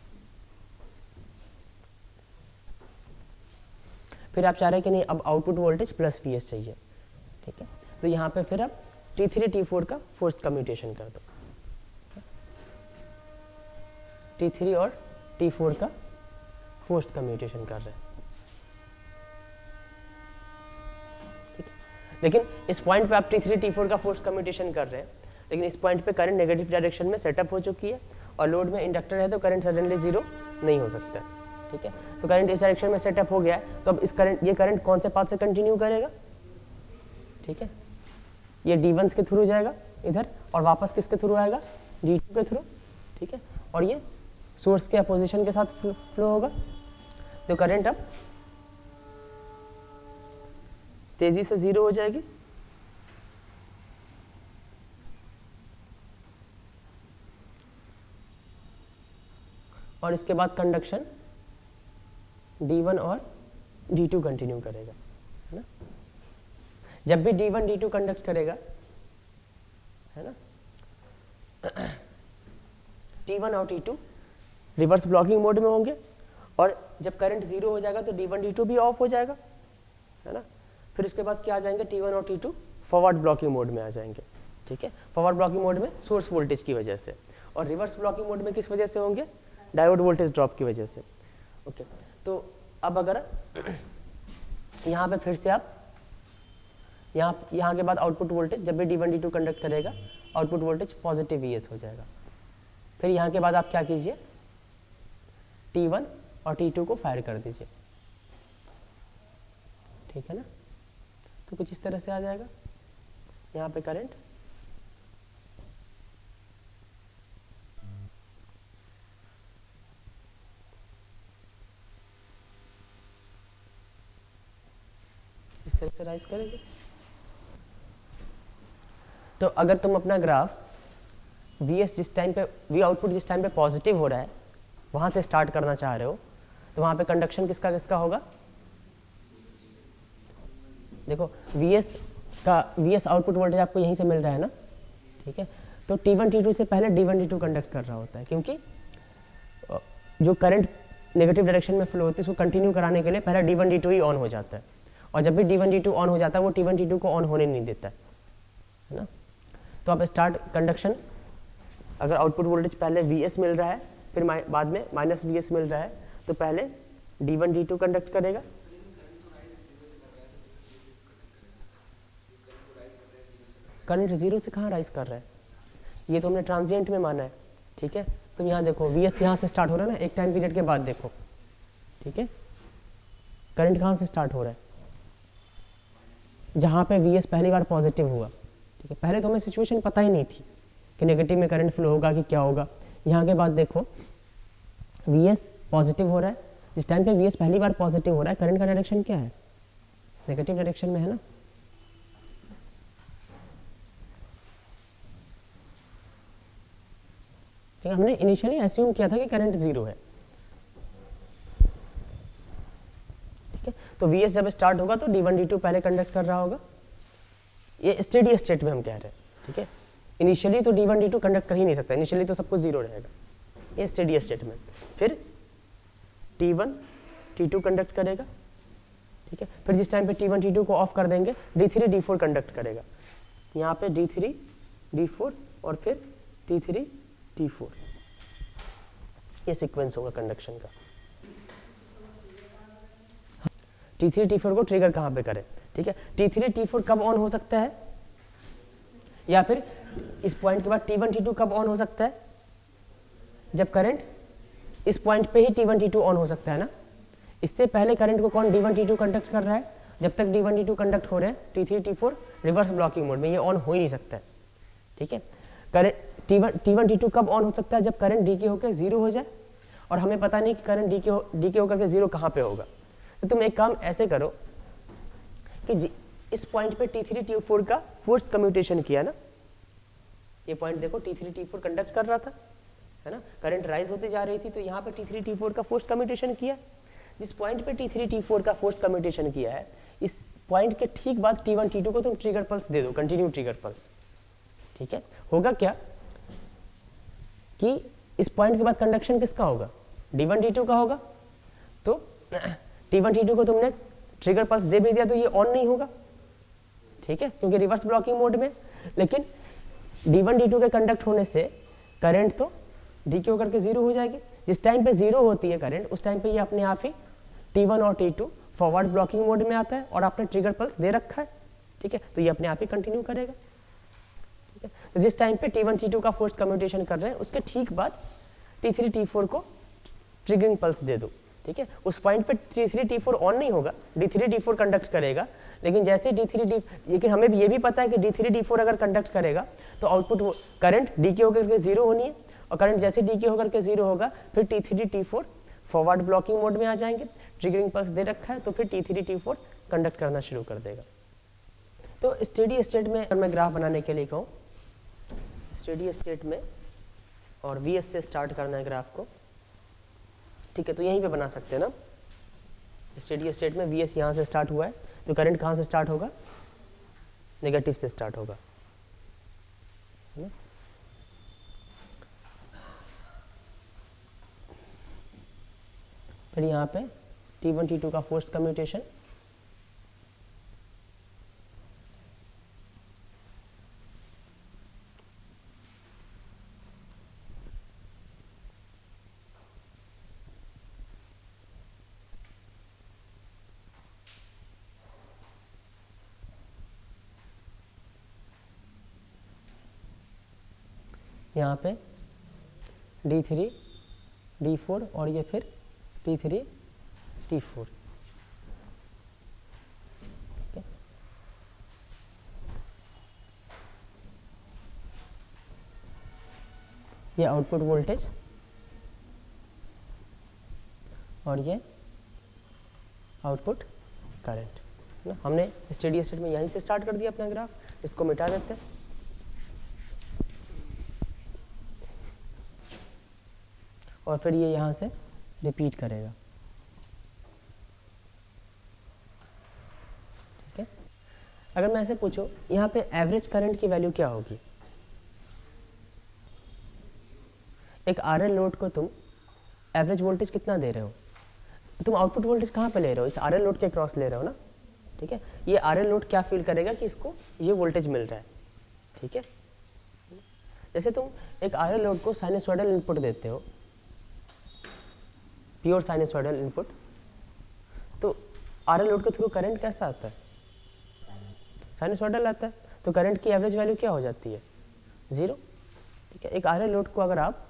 फिर आप चाह रहे हैं कि नहीं अब आउटपुट वोल्टेज +Vs चाहिए, ठीक है, तो यहाँ पे फिर अब T3 T4 का फोर्स्ड कम्यूटेशन कर दो, T3 और T4 का फोर्स्ड कम्यूटेशन कर रहे हैं, ठीक है। लेकिन इस पॉइंट पे आप T3 T4 का फोर्स्ड कम्यूटेशन कर रहे हैं, लेकिन इस पॉइंट पे करंट नेगेटिव डायरेक्शन में सेटअप हो चुकी है और लोड में इंडक्टर है तो करंट सडनली जीरो नहीं हो सकता, ठीक है। तो करंट इस डायरेक्शन में सेटअप हो गया है, तो अब ये करंट कौन से पाथ से कंटिन्यू करेगा, ठीक है, ये D1 के थ्रू जाएगा इधर और वापस किसके थ्रू आएगा, D2 के थ्रू, ठीक है, और ये सोर्स के अपोजिशन के साथ फ्लो होगा। तो करंट अब तेजी से जीरो हो जाएगी, और इसके बाद कंडक्शन D1 और D2 कंटिन्यू करेगा, है ना। जब भी D1 D2 कंडक्ट करेगा, है ना, T1 और T2 रिवर्स ब्लॉकिंग मोड में होंगे, और जब करंट जीरो हो जाएगा तो D1 D2 भी ऑफ हो जाएगा, है ना। फिर उसके बाद क्या आ जाएंगे, T1 और T2 फॉरवर्ड ब्लॉकिंग मोड में आ जाएंगे, ठीक है, फॉरवर्ड ब्लॉकिंग मोड में सोर्स वोल्टेज की वजह से, और रिवर्स ब्लॉकिंग मोड में किस वजह से होंगे, डायोड वोल्टेज ड्रॉप की वजह से। ओके, तो अब अगर यहाँ पे फिर से आप यहाँ के बाद आउटपुट वोल्टेज जब भी D1 D2 कंडक्ट करेगा आउटपुट वोल्टेज पॉजिटिव Vs हो जाएगा। फिर यहाँ के बाद आप क्या कीजिए, T1 और T2 को फायर कर दीजिए, ठीक है ना। तो कुछ इस तरह से आ जाएगा यहाँ पे करंट, इस तरह से राइज करेंगे। तो अगर तुम अपना ग्राफ Vs जिस टाइम पे V आउटपुट जिस टाइम पे पॉजिटिव हो रहा है वहां से स्टार्ट करना चाह रहे हो तो वहां पे कंडक्शन किसका किसका होगा, देखो Vs आउटपुट वोल्टेज आपको यहीं से मिल रहा है ना, ठीक है। तो T1 T2 से पहले D1 D2 कंडक्ट कर रहा होता है, क्योंकि जो करंट नेगेटिव डायरेक्शन में फ्लो होती है उसको कंटिन्यू कराने के लिए पहले D1 D2 ही ऑन हो जाता है, और जब भी D1 D2 ऑन हो जाता है वो T1 T2 को ऑन होने नहीं देता है ना। तो आप स्टार्ट कंडक्शन, अगर आउटपुट वोल्टेज पहले Vs मिल रहा है फिर बाद में -Vs मिल रहा है तो पहले D1 D2 कंडक्ट करेगा, करंट जीरो से कहाँ राइज कर रहा है, ये तो हमने ट्रांजिएंट में माना है, ठीक है। तो यहाँ देखो Vs यहाँ से स्टार्ट हो रहा है ना, एक टाइम पीरियड के बाद देखो, ठीक है, करंट कहाँ से स्टार्ट हो रहा है, जहाँ पे Vs पहली बार पॉजिटिव हुआ, ठीक है। पहले तो हमें सिचुएशन पता ही नहीं थी कि नेगेटिव में करंट फ्लो होगा कि क्या होगा। यहाँ के बाद देखो Vs पॉजिटिव हो रहा है, जिस टाइम पे Vs पहली बार पॉजिटिव हो रहा है करंट का डायरेक्शन क्या है, नेगेटिव डायरेक्शन में है ना। ठीक है, हमने इनिशियली एज्यूम किया था कि करंट जीरो है, ठीक है। तो Vs जब स्टार्ट होगा तो D1 D2 पहले कंडक्ट कर रहा होगा, ये स्टेडी स्टेट में हम कह रहे हैं, ठीक है। इनिशियली तो D1 D2 कंडक्ट कर ही नहीं सकता, इनिशियली तो सब कुछ जीरो रहेगा, ये स्टेडी स्टेट में। फिर T1 T2 कंडक्ट करेगा, ठीक है। फिर जिस टाइम पे T1 T2 को ऑफ कर देंगे D3 D4 कंडक्ट करेगा, यहाँ पे D3 D4 और फिर T3 T4, ये सीक्वेंस होगा कंडक्शन का। T3 T4 को ट्रिगर कहाँ पे करें, ठीक है। T3 T4 कब ऑन हो सकता है, या फिर इस पॉइंट के बाद T1 T2 कब ऑन हो सकता है, जब करंट इस पॉइंट पे ही T1 T2 ऑन हो सकता है ना। इससे पहले करंट को कौन D1 T2 कंडक्ट कर रहा है, जब तक D1 T2 कंडक्ट हो रहे हैं T3 T4 reverse blocking mode में, ये ऑन हो ही नहीं सकता है, ठीक है। करंट T1 T2 कब ऑन हो सकता है, जब करंट डी के होकर 0 हो जाए, और हमें पता नहीं कि करंट डी के होकर के 0 कहाँ पे होगा। तो तुम एक काम ऐसे करो कि इस पॉइंट पे T3 T4 का फोर्स कम्यूटेशन किया ना, ये पॉइंट देखो T3 T4 कंडक्ट कर रहा था, है ना, करंट राइज होती जा रही थी, तो यहाँ पे T3 T4 का फोर्स कम्यूटेशन किया। जिस पॉइंट पे T3 T4 का फोर्स कम्यूटेशन किया है, इस पॉइंट के ठीक बाद T1 T2 को तुम ट्रिगर पल्स दे दो, कंटिन्यू ट्रिगर पल्स, ठीक है। होगा क्या कि इस पॉइंट के बाद कंडक्शन किसका होगा, D1 D2 का होगा। तो T1 T2 को तुमने ट्रिगर पल्स दे भी दिया तो ये ऑन नहीं होगा, ठीक है, क्योंकि रिवर्स ब्लॉकिंग मोड में। लेकिन D1 D2 के कंडक्ट होने से करंट तो डी के होकर के 0 हो जाएगी। जिस टाइम पे 0 होती है करंट, उस टाइम पे ये अपने आप ही T1 और T2 फॉरवर्ड ब्लॉकिंग मोड में आता है, और आपने ट्रिगर पल्स दे रखा है, ठीक है, तो ये अपने आप ही कंटिन्यू करेगा, ठीक है। तो जिस टाइम पे T1 T2 का फोर्स कम्यूटेशन कर रहे हैं, उसके ठीक बाद T3 T4 को ट्रिगरिंग पल्स दे दो, ठीक है। उस पॉइंट पे T3 T4 ऑन नहीं होगा, D3 D4 कंडक्ट करेगा, लेकिन जैसे लेकिन हमें ये भी पता है कि D3 D4 अगर कंडक्ट करेगा तो आउटपुट करंट डी के होकर के 0 होनी है, और करंट जैसे डी के होकर के 0 होगा फिर T3 T4 forward blocking mode में आ जाएंगे, ट्रिगरिंग पल्स दे रखा है, तो फिर T3 T4 कंडक्ट करना शुरू कर देगा। तो स्टेडी स्टेट में अगर मैं ग्राफ बनाने के लिए कहूँ, स्टेडी स्टेट में और VS से स्टार्ट करना है ग्राफ को, ठीक है, तो यहीं पे बना सकते हैं ना। स्टेडी स्टेट में VS यहाँ से स्टार्ट हुआ है, तो करंट कहाँ से स्टार्ट होगा, नेगेटिव से स्टार्ट होगा, है ना। फिर यहाँ पे T1 T2 का फोर्स कम्यूटेशन, यहाँ पे D3 D4 और ये फिर T3 T4, ठीक है। ये आउटपुट वोल्टेज और ये आउटपुट करंट, हमने स्टेडी स्टेट में यहीं से स्टार्ट कर दिया अपना ग्राफ, इसको मिटा देते हैं। और फिर ये यहाँ से रिपीट करेगा, ठीक है। अगर मैं ऐसे पूछूं यहाँ पे एवरेज करंट की वैल्यू क्या होगी, एक RL लोड को तुम एवरेज वोल्टेज कितना दे रहे हो, तुम आउटपुट वोल्टेज कहाँ पे ले रहे हो, इस RL लोड के क्रॉस ले रहे हो ना, ठीक है। ये RL लोड क्या फील करेगा कि इसको ये वोल्टेज मिल रहा है, ठीक है। जैसे तुम एक RL लोड को साइनसॉइडल इनपुट देते हो, प्योर साइनसॉइडल इनपुट, तो RL लोड के थ्रू करंट कैसा आता है, साइनसॉइडल आता है, तो करंट की एवरेज वैल्यू क्या हो जाती है, 0, ठीक है। एक RL लोड को अगर आप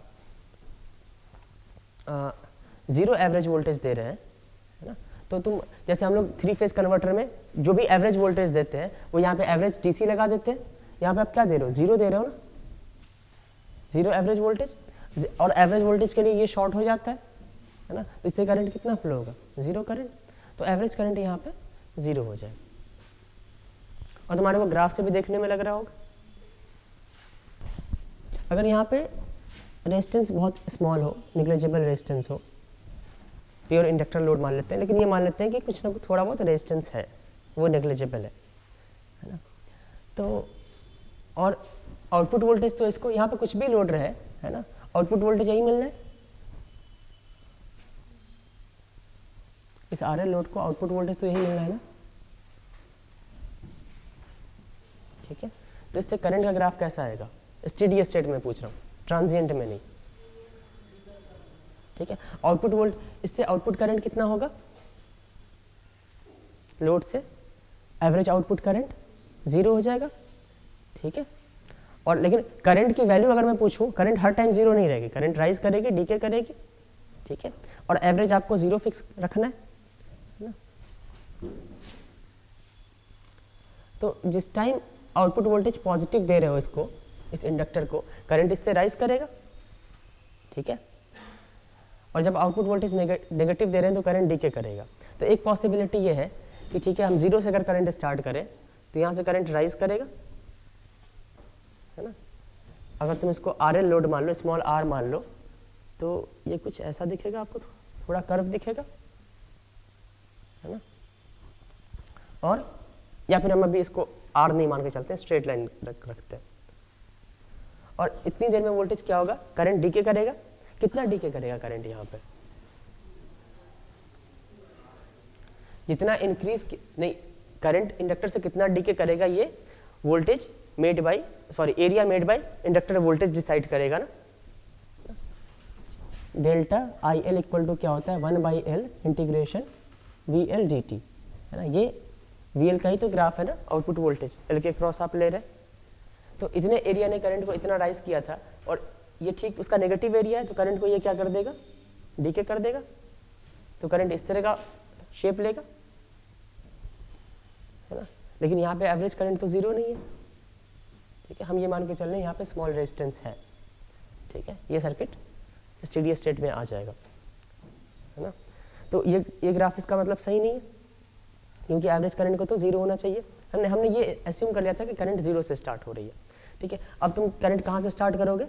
0 एवरेज वोल्टेज दे रहे हैं, है ना, तो तुम जैसे हम लोग 3 फेज कन्वर्टर में जो भी एवरेज वोल्टेज देते हैं वो यहाँ पे एवरेज DC लगा देते हैं, यहाँ पे आप क्या दे रहे हो, 0 दे रहे हो ना, 0 एवरेज वोल्टेज, और एवरेज वोल्टेज के लिए ये शॉर्ट हो जाता है ना, तो इससे करंट कितना फ्लो होगा, 0 करंट, तो एवरेज करंट यहाँ पे 0 हो जाए। और तुम्हारे को ग्राफ से भी देखने में लग रहा होगा, अगर यहाँ पे रेजिस्टेंस बहुत स्मॉल हो, निग्लिजिबल रेजिस्टेंस हो, प्योर इंडक्टर लोड मान लेते हैं, लेकिन ये मान लेते हैं कि कुछ ना कुछ थोड़ा बहुत रेजिस्टेंस है, वो नेग्लिजिबल है ना। तो और आउटपुट वोल्टेज तो इसको यहाँ पे कुछ भी लोड रहे, है ना, आउटपुट वोल्टेज यही मिलना है, इस आर एल लोड को आउटपुट वोल्टेज तो यही मिलना है ना, ठीक है। तो इससे करंट का ग्राफ कैसा आएगा, स्टेडी स्टेट में पूछ रहा हूँ, ट्रांजिएंट में नहीं, ठीक है। आउटपुट वोल्ट, इससे आउटपुट करंट कितना होगा, लोड से एवरेज आउटपुट करंट 0 हो जाएगा, ठीक है। और लेकिन करंट की वैल्यू अगर मैं पूछूं, करंट हर टाइम 0 नहीं रहेगी, करंट राइज करेगी, डीके करेगी, ठीक है। और एवरेज आपको 0 फिक्स रखना है ना। तो जिस टाइम आउटपुट वोल्टेज पॉजिटिव दे रहे हो इसको, इस इंडक्टर को, करंट इससे राइज करेगा, ठीक है। और जब आउटपुट वोल्टेज नेगेटिव दे रहे हैं तो करंट डीके करेगा। तो एक पॉसिबिलिटी ये है कि ठीक है, हम 0 से अगर करंट स्टार्ट करें तो यहाँ से करंट राइज करेगा, है ना। अगर तुम इसको आर एल लोड मान लो, स्मॉल आर मान लो, तो ये कुछ ऐसा दिखेगा आपको, थोड़ा कर्व दिखेगा, है ना। और या फिर हम अभी इसको आर नहीं मान के चलते हैं, स्ट्रेट लाइन रखते हैं। और इतनी देर में वोल्टेज क्या होगा, करंट डीके करेगा, कितना डीके करेगा करंट यहाँ पे, जितना इंक्रीज नहीं, करंट इंडक्टर से कितना डीके करेगा, ये voltage made by, sorry area made by inductor voltage decide करेगा ना। Delta I L equal to क्या होता है, 1/L integration V L D T, है ना। ये वी एल का ही तो ग्राफ है ना, आउटपुट वोल्टेज एल के क्रॉस आप ले रहे, तो इतने एरिया ने करंट को इतना राइज किया था, और ये ठीक उसका नेगेटिव एरिया है, तो करंट को ये क्या कर देगा, डीके कर देगा, तो करंट इस तरह का शेप लेगा, है ना। लेकिन यहाँ पे एवरेज करंट तो 0 नहीं है, ठीक है। हम ये मान के चल रहे हैं यहाँ पे स्मॉल रेजिस्टेंस है, ठीक है। ये सर्किट स्टेडी स्टेट में आ जाएगा, है ना। तो ये ग्राफ इसका मतलब सही नहीं है, क्योंकि एवरेज करंट को तो 0 होना चाहिए। हमने ये एज्यूम कर लिया था कि करंट 0 से स्टार्ट हो रही है, ठीक है। अब तुम करंट कहाँ से स्टार्ट करोगे,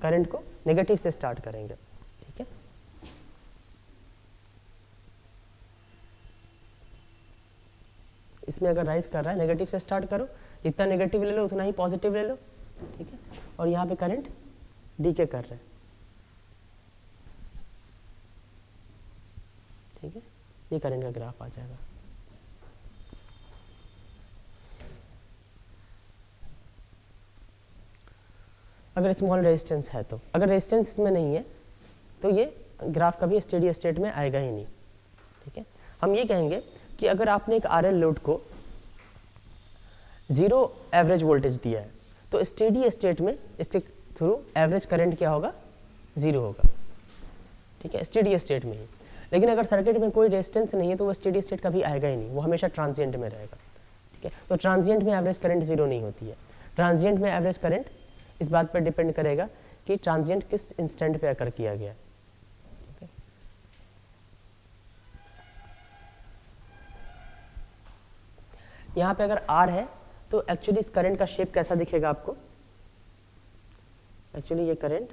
करंट को नेगेटिव से स्टार्ट करेंगे, ठीक है। इसमें अगर राइज कर रहा है, नेगेटिव से स्टार्ट करो, जितना नेगेटिव ले लो उतना ही पॉजिटिव ले लो, ठीक है। और यहाँ पे करंट डीके कर रहे हैं, ठीक है। ये करंट का ग्राफ आ जाएगा। अगर स्मॉल रेजिस्टेंस है तो, अगर रेजिस्टेंस इसमें नहीं है तो ये ग्राफ कभी स्टेडी स्टेट में आएगा ही नहीं, ठीक है। हम ये कहेंगे कि अगर आपने एक आर एल लोड को 0 एवरेज वोल्टेज दिया है, तो स्टेडी स्टेट में इसके थ्रू एवरेज करंट क्या होगा, 0 होगा, ठीक है, स्टेडी स्टेट में ही। लेकिन अगर सर्किट में कोई रेजिस्टेंस नहीं है तो वो स्टेडी स्टेट कभी आएगा ही नहीं, वो हमेशा ट्रांजिएंट में रहेगा, ठीक है। तो ट्रांजिएंट में एवरेज करंट 0 नहीं होती है। ट्रांजिएंट में एवरेज करंट इस बात पर डिपेंड करेगा कि ट्रांजिएंट किस इंस्टेंट पे अकर किया गया, ठीक है। यहाँ पे अगर R है तो एक्चुअली इस करंट का शेप कैसा दिखेगा आपको, एक्चुअली ये करंट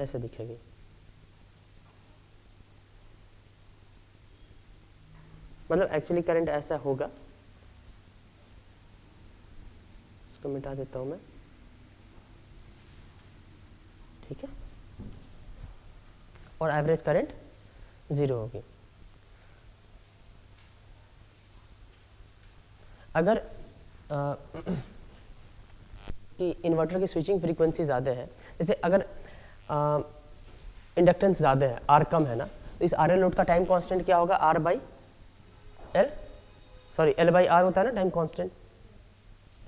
ऐसे दिखेगी, मतलब एक्चुअली करंट ऐसा होगा, इसको मिटा देता हूं मैं, ठीक है। और एवरेज करंट 0 होगी। अगर इन्वर्टर की स्विचिंग फ्रीक्वेंसी ज़्यादा है, जैसे अगर इंडक्टेंस ज़्यादा है, आर कम है ना, तो इस आर एल लोड का टाइम कांस्टेंट क्या होगा, R by L, sorry L by R होता है ना time constant,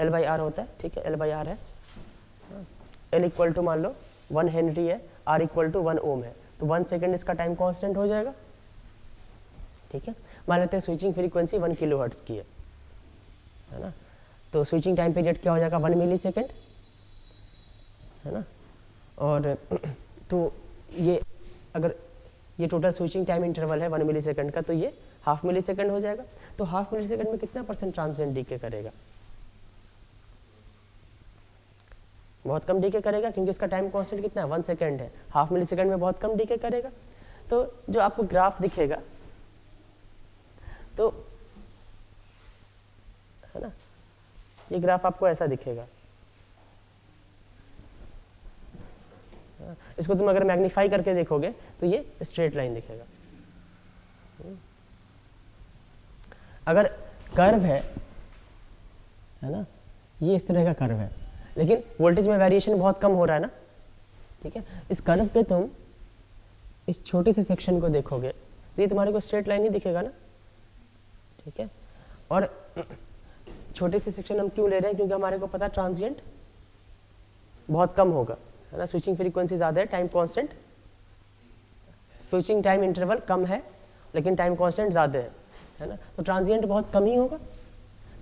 L by R होता है, ठीक है, एल बाई आर है। एल इक्वल टू मान लो 1 हेनरी है, आर इक्वल टू 1 ओम है, तो 1 सेकेंड इसका टाइम कांस्टेंट हो जाएगा, ठीक है। मान लेते हैं स्विचिंग फ्रीक्वेंसी 1 किलो हर्ट्ज की है ना, तो स्विचिंग टाइम पीरियड क्या हो जाएगा, 1 मिली सेकेंड, है ना। और तो ये अगर ये टोटल स्विचिंग टाइम इंटरवल है 1 मिली सेकेंड का, तो ये हाफ मिली सेकेंड हो जाएगा। तो हाफ मिली सेकेंड में कितना % ट्रांजिएंट डीके करेगा, बहुत कम डीके करेगा, क्योंकि इसका टाइम कांस्टेंट कितना है, 1 सेकेंड है, हाफ मिली सेकेंड में बहुत कम डीके करेगा। तो जो आपको ग्राफ दिखेगा, तो है ना, ये ग्राफ आपको ऐसा दिखेगा, इसको तुम अगर मैग्नीफाई करके देखोगे तो ये स्ट्रेट लाइन दिखेगा। अगर कर्व है ना, ये इस तरह का कर्व है, लेकिन वोल्टेज में वेरिएशन बहुत कम हो रहा है ना, ठीक है, इस कर्व के तुम इस छोटे से सेक्शन को देखोगे तो ये तुम्हारे को स्ट्रेट लाइन ही दिखेगा ना, ठीक है। और छोटे से सेक्शन हम क्यों ले रहे हैं, क्योंकि हमारे को पता ट्रांजिएंट बहुत कम होगा, है ना, स्विचिंग फ्रीक्वेंसी ज़्यादा है, time constant, switching time interval कम है लेकिन टाइम कांस्टेंट ज़्यादा है ना, तो ट्रांजिएंट बहुत कम ही होगा।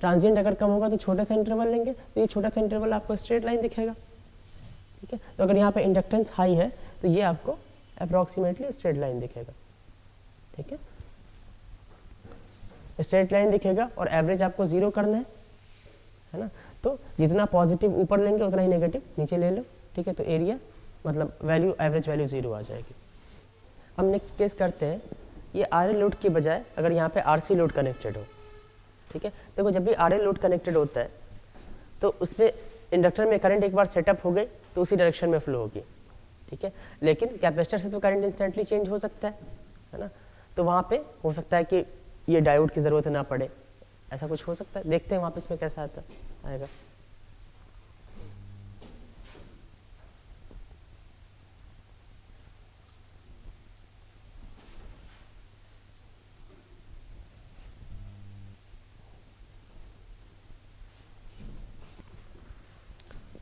ट्रांजिएंट अगर कम होगा तो छोटा सा इंटरवल लेंगे, तो ये छोटा सा इंटरवल आपको स्ट्रेट लाइन दिखेगा, ठीक है। तो अगर यहाँ पे इंडक्टेंस हाई है तो ये आपको अप्रॉक्सीमेटली स्ट्रेट लाइन दिखेगा, ठीक है, स्ट्रेट लाइन दिखेगा। और एवरेज आपको 0 करना है ना, तो जितना पॉजिटिव ऊपर लेंगे उतना ही नेगेटिव नीचे ले लो, ठीक है। तो एरिया मतलब वैल्यू, एवरेज वैल्यू 0 आ जाएगी। हम नेक्स्ट केस करते हैं, ये RL लोड की बजाय अगर यहाँ पे RC लोड कनेक्टेड हो, ठीक है। देखो जब भी RL लोड कनेक्टेड होता है तो उसमें इंडक्टर में करंट एक बार सेटअप हो गई तो उसी डायरेक्शन में फ्लो होगी, ठीक है। लेकिन कैपेसिटर से तो करंट इंस्टेंटली चेंज हो सकता है ना, तो वहाँ पे हो सकता है कि ये डायोड की ज़रूरत ना पड़े, ऐसा कुछ हो सकता है। देखते हैं वहाँ पे इसमें कैसा आएगा।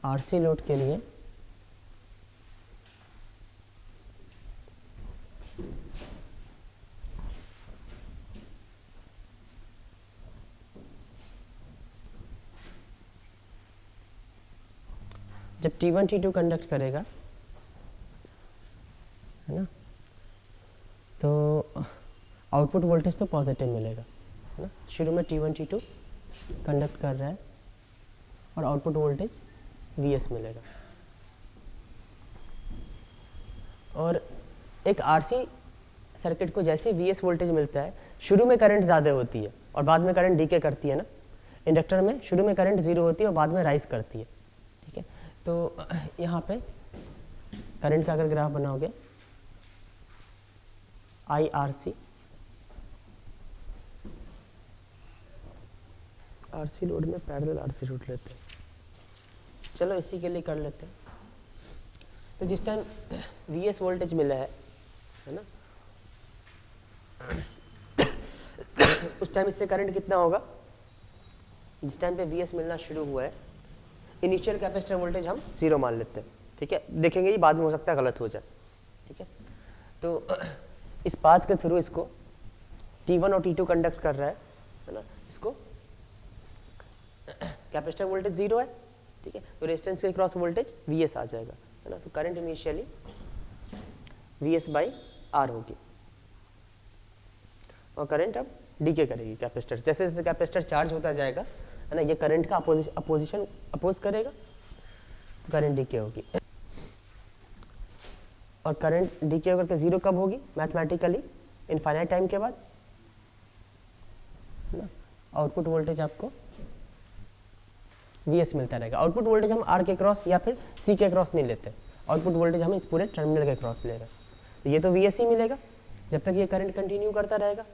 RC लोड के लिए जब T1 T2 कंडक्ट करेगा, है ना, तो आउटपुट वोल्टेज तो पॉजिटिव मिलेगा, है ना। शुरू में T1 T2 कंडक्ट कर रहा है और आउटपुट वोल्टेज Vs मिलेगा। और एक RC सर्किट को जैसे Vs वोल्टेज मिलता है, शुरू में करंट ज़्यादा होती है और बाद में करंट डीके करती है ना। इंडक्टर में शुरू में करंट 0 होती है और बाद में राइज करती है, ठीक है। तो यहाँ पे करंट का अगर ग्राफ बनाओगे, IRC, RC लोड में पैरेलल RC लोड लेते हैं, चलो इसी के लिए कर लेते हैं। तो जिस टाइम Vs वोल्टेज मिला है ना, उस टाइम इससे करंट कितना होगा, जिस टाइम पे Vs मिलना शुरू हुआ है, इनिशियल कैपेसिटर वोल्टेज हम 0 मान लेते हैं, ठीक है। देखेंगे ये बाद में हो सकता है गलत हो जाए, ठीक है। तो इस पाथ के थ्रू इसको T1 और T2 कंडक्ट कर रहा है ना, इसको कैपेसिटर वोल्टेज 0 है, ठीक है। तो रेजिस्टेंस के क्रॉस वोल्टेज Vs आ जाएगा, है ना। तो करंट इनिशियली Vs/R होगी और करंट अब डीके करेगी कैपेसिटर, जैसे जैसे कैपेसिटर चार्ज होता जाएगा, है ना, ये करंट का अपोज करेगा, तो करंट डीके होगी। और करंट डीके होकर के 0 कब होगी, मैथमेटिकली इनफाइनाइट टाइम के बाद, है ना। आउटपुट वोल्टेज आपको Vs मिलता रहेगा। आउटपुट वोल्टेज हम R के क्रॉस या फिर C के क्रॉस नहीं लेते, आउटपुट वोल्टेज हम इस पूरे टर्मिनल के क्रॉस ले रहे हैं, तो ये तो Vs ही मिलेगा जब तक ये करंट कंटिन्यू करता रहेगा।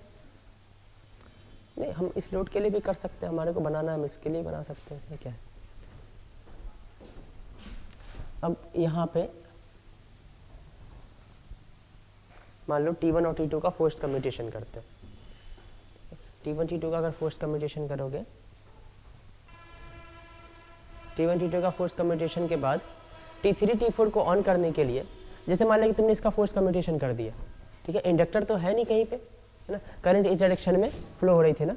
नहीं, हम इस लोड के लिए भी कर सकते हैं, हमारे को बनाना है, हम इसके लिए बना सकते हैं, इसमें क्या है। अब यहाँ पे मान लो T1 और T2 का फोर्स्ड कम्यूटेशन करते हैं। T1 T2 का अगर फोर्स्ड कम्यूटेशन करोगे, T1 T2 का फोर्स कम्यूटेशन के बाद T3 T4 को ऑन करने के लिए, जैसे मान लिया कि तुमने इसका फोर्स कम्यूटेशन कर दिया, ठीक है, इंडक्टर तो है नहीं कहीं पे, है ना, करंट इस डायरेक्शन में फ्लो हो रही थी ना,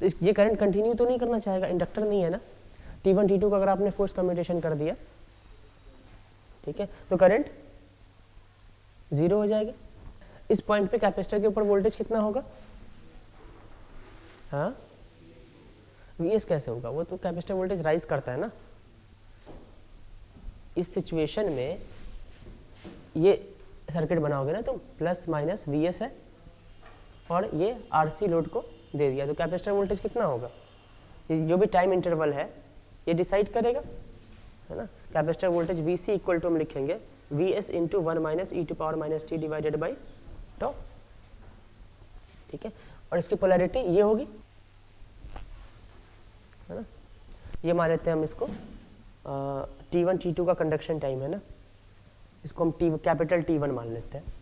तो ये करंट कंटिन्यू तो नहीं करना चाहेगा, इंडक्टर नहीं है ना। T1 T2 का अगर आपने फोर्स कम्यूटेशन कर दिया, ठीक है, तो करंट 0 हो जाएगा। इस पॉइंट पे कैपेसिटर के ऊपर वोल्टेज कितना होगा, हाँ, Vs कैसे होगा, वो तो कैपेसिटर वोल्टेज राइज करता है ना। इस सिचुएशन में ये सर्किट बनाओगे ना तुम, प्लस माइनस Vs है और ये RC लोड को दे दिया, तो कैपेसिटर वोल्टेज कितना होगा, जो भी टाइम इंटरवल है ये डिसाइड करेगा, है ना। Capacitor voltage VC equal to हम लिखेंगे VS into 1 minus E to power minus T divided by tau, ठीक है। और इसकी पोलैरिटी ये होगी, है ना, ये मान लेते हैं हम इसको T1 T2 का कंडक्शन टाइम है ना, इसको हम कैपिटल T1 मान लेते हैं,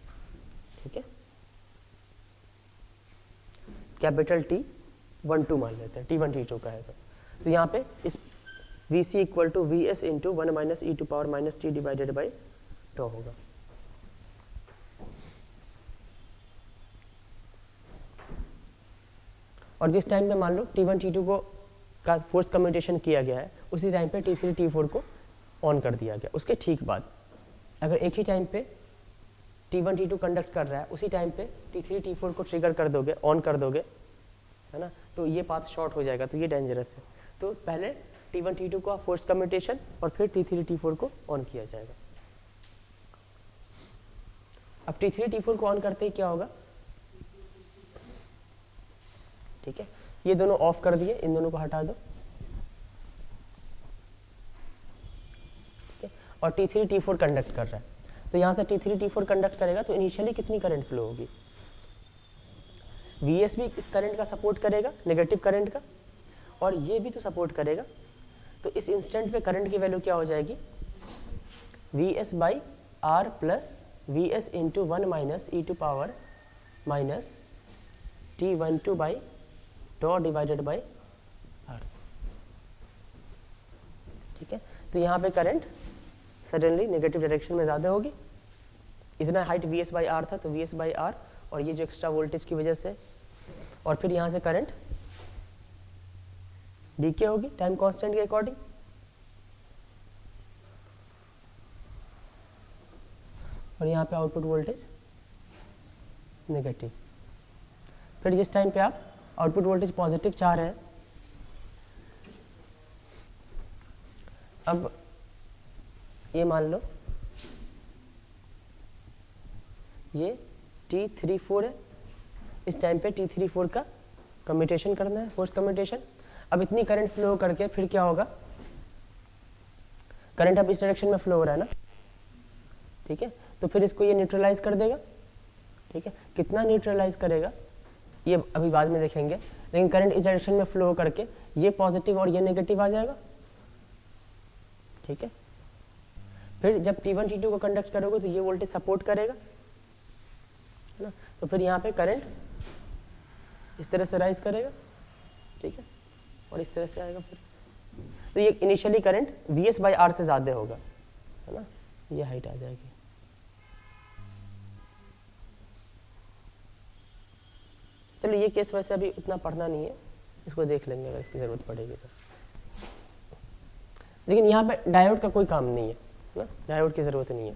ठीक है, कैपिटल T12 मान लेते हैं, T1 T2 का है तो यहाँ पे इस VC equal to VS into 1 minus E to power minus T divided by tau होगा। और जिस टाइम पे मान लो T1 T2 को का फोर्स कम्यूटेशन किया गया है, उसी टाइम पे T3 T4 को ऑन कर दिया गया। उसके ठीक बाद अगर एक ही टाइम पे T1 T2 कंडक्ट कर रहा है, उसी टाइम पे T3 T4 को ट्रिगर कर दोगे, ऑन कर दोगे, है ना, तो ये पाथ शॉर्ट हो जाएगा, तो ये डेंजरस है। तो पहले T1 T2 का फोर्स कम्यूटेशन और फिर T3 T4 को ऑन किया जाएगा। अब T3 T4 को ऑन करते ही क्या होगा, ठीक है, ये दोनों ऑफ कर दिए, इन दोनों को हटा दो, ठीक है, और T3 T4 कंडक्ट कर रहा है, तो यहाँ से T3 T4 कंडक्ट करेगा तो इनिशियली कितनी करंट फ्लो होगी, VS भी इस करंट का सपोर्ट करेगा, नेगेटिव करंट का, और ये भी तो सपोर्ट करेगा, तो इस इंस्टेंट पे करंट की वैल्यू क्या हो जाएगी, VS by R plus VS into 1 minus E to power minus T12 by tau divided by R, ठीक है। तो यहाँ पे करंट सडनली नेगेटिव डायरेक्शन में ज़्यादा होगी, इतना हाइट VS बाई आर था तो VS बाई आर, और ये जो एक्स्ट्रा वोल्टेज की वजह से, और फिर यहाँ से करंट डीके होगी टाइम कांस्टेंट के अकॉर्डिंग, और यहाँ पे आउटपुट वोल्टेज नेगेटिव। फिर जिस टाइम पे आप आउटपुट वोल्टेज पॉजिटिव चाह रहे हैं, अब ये मान लो ये T34 है, इस टाइम पे T34 का कम्यूटेशन करना है, फोर्स कम्यूटेशन। अब इतनी करंट फ्लो करके फिर क्या होगा, करंट अब इस डायरेक्शन में फ्लो हो रहा है ना, ठीक है, तो फिर इसको ये न्यूट्रलाइज कर देगा, ठीक है। कितना न्यूट्रलाइज करेगा ये अभी बाद में देखेंगे, लेकिन करंट इस डायरेक्शन में फ्लो करके ये पॉजिटिव और ये नेगेटिव आ जाएगा, ठीक है। फिर जब T1 T2 को कंडक्ट करोगे तो ये वोल्टेज सपोर्ट करेगा, है ना, तो फिर यहाँ पे करंट इस तरह से राइज करेगा, ठीक है, और इस तरह से आएगा फिर, तो ये initially current VS by R से ज़्यादा होगा, है ना, ये हाइट आ जाएगी। चलो ये केस वैसे अभी उतना पढ़ना नहीं है, इसको देख लेंगे अगर इसकी ज़रूरत पड़ेगी तो, लेकिन यहाँ पे डायोड का कोई काम नहीं है ना, डायोड की ज़रूरत नहीं है।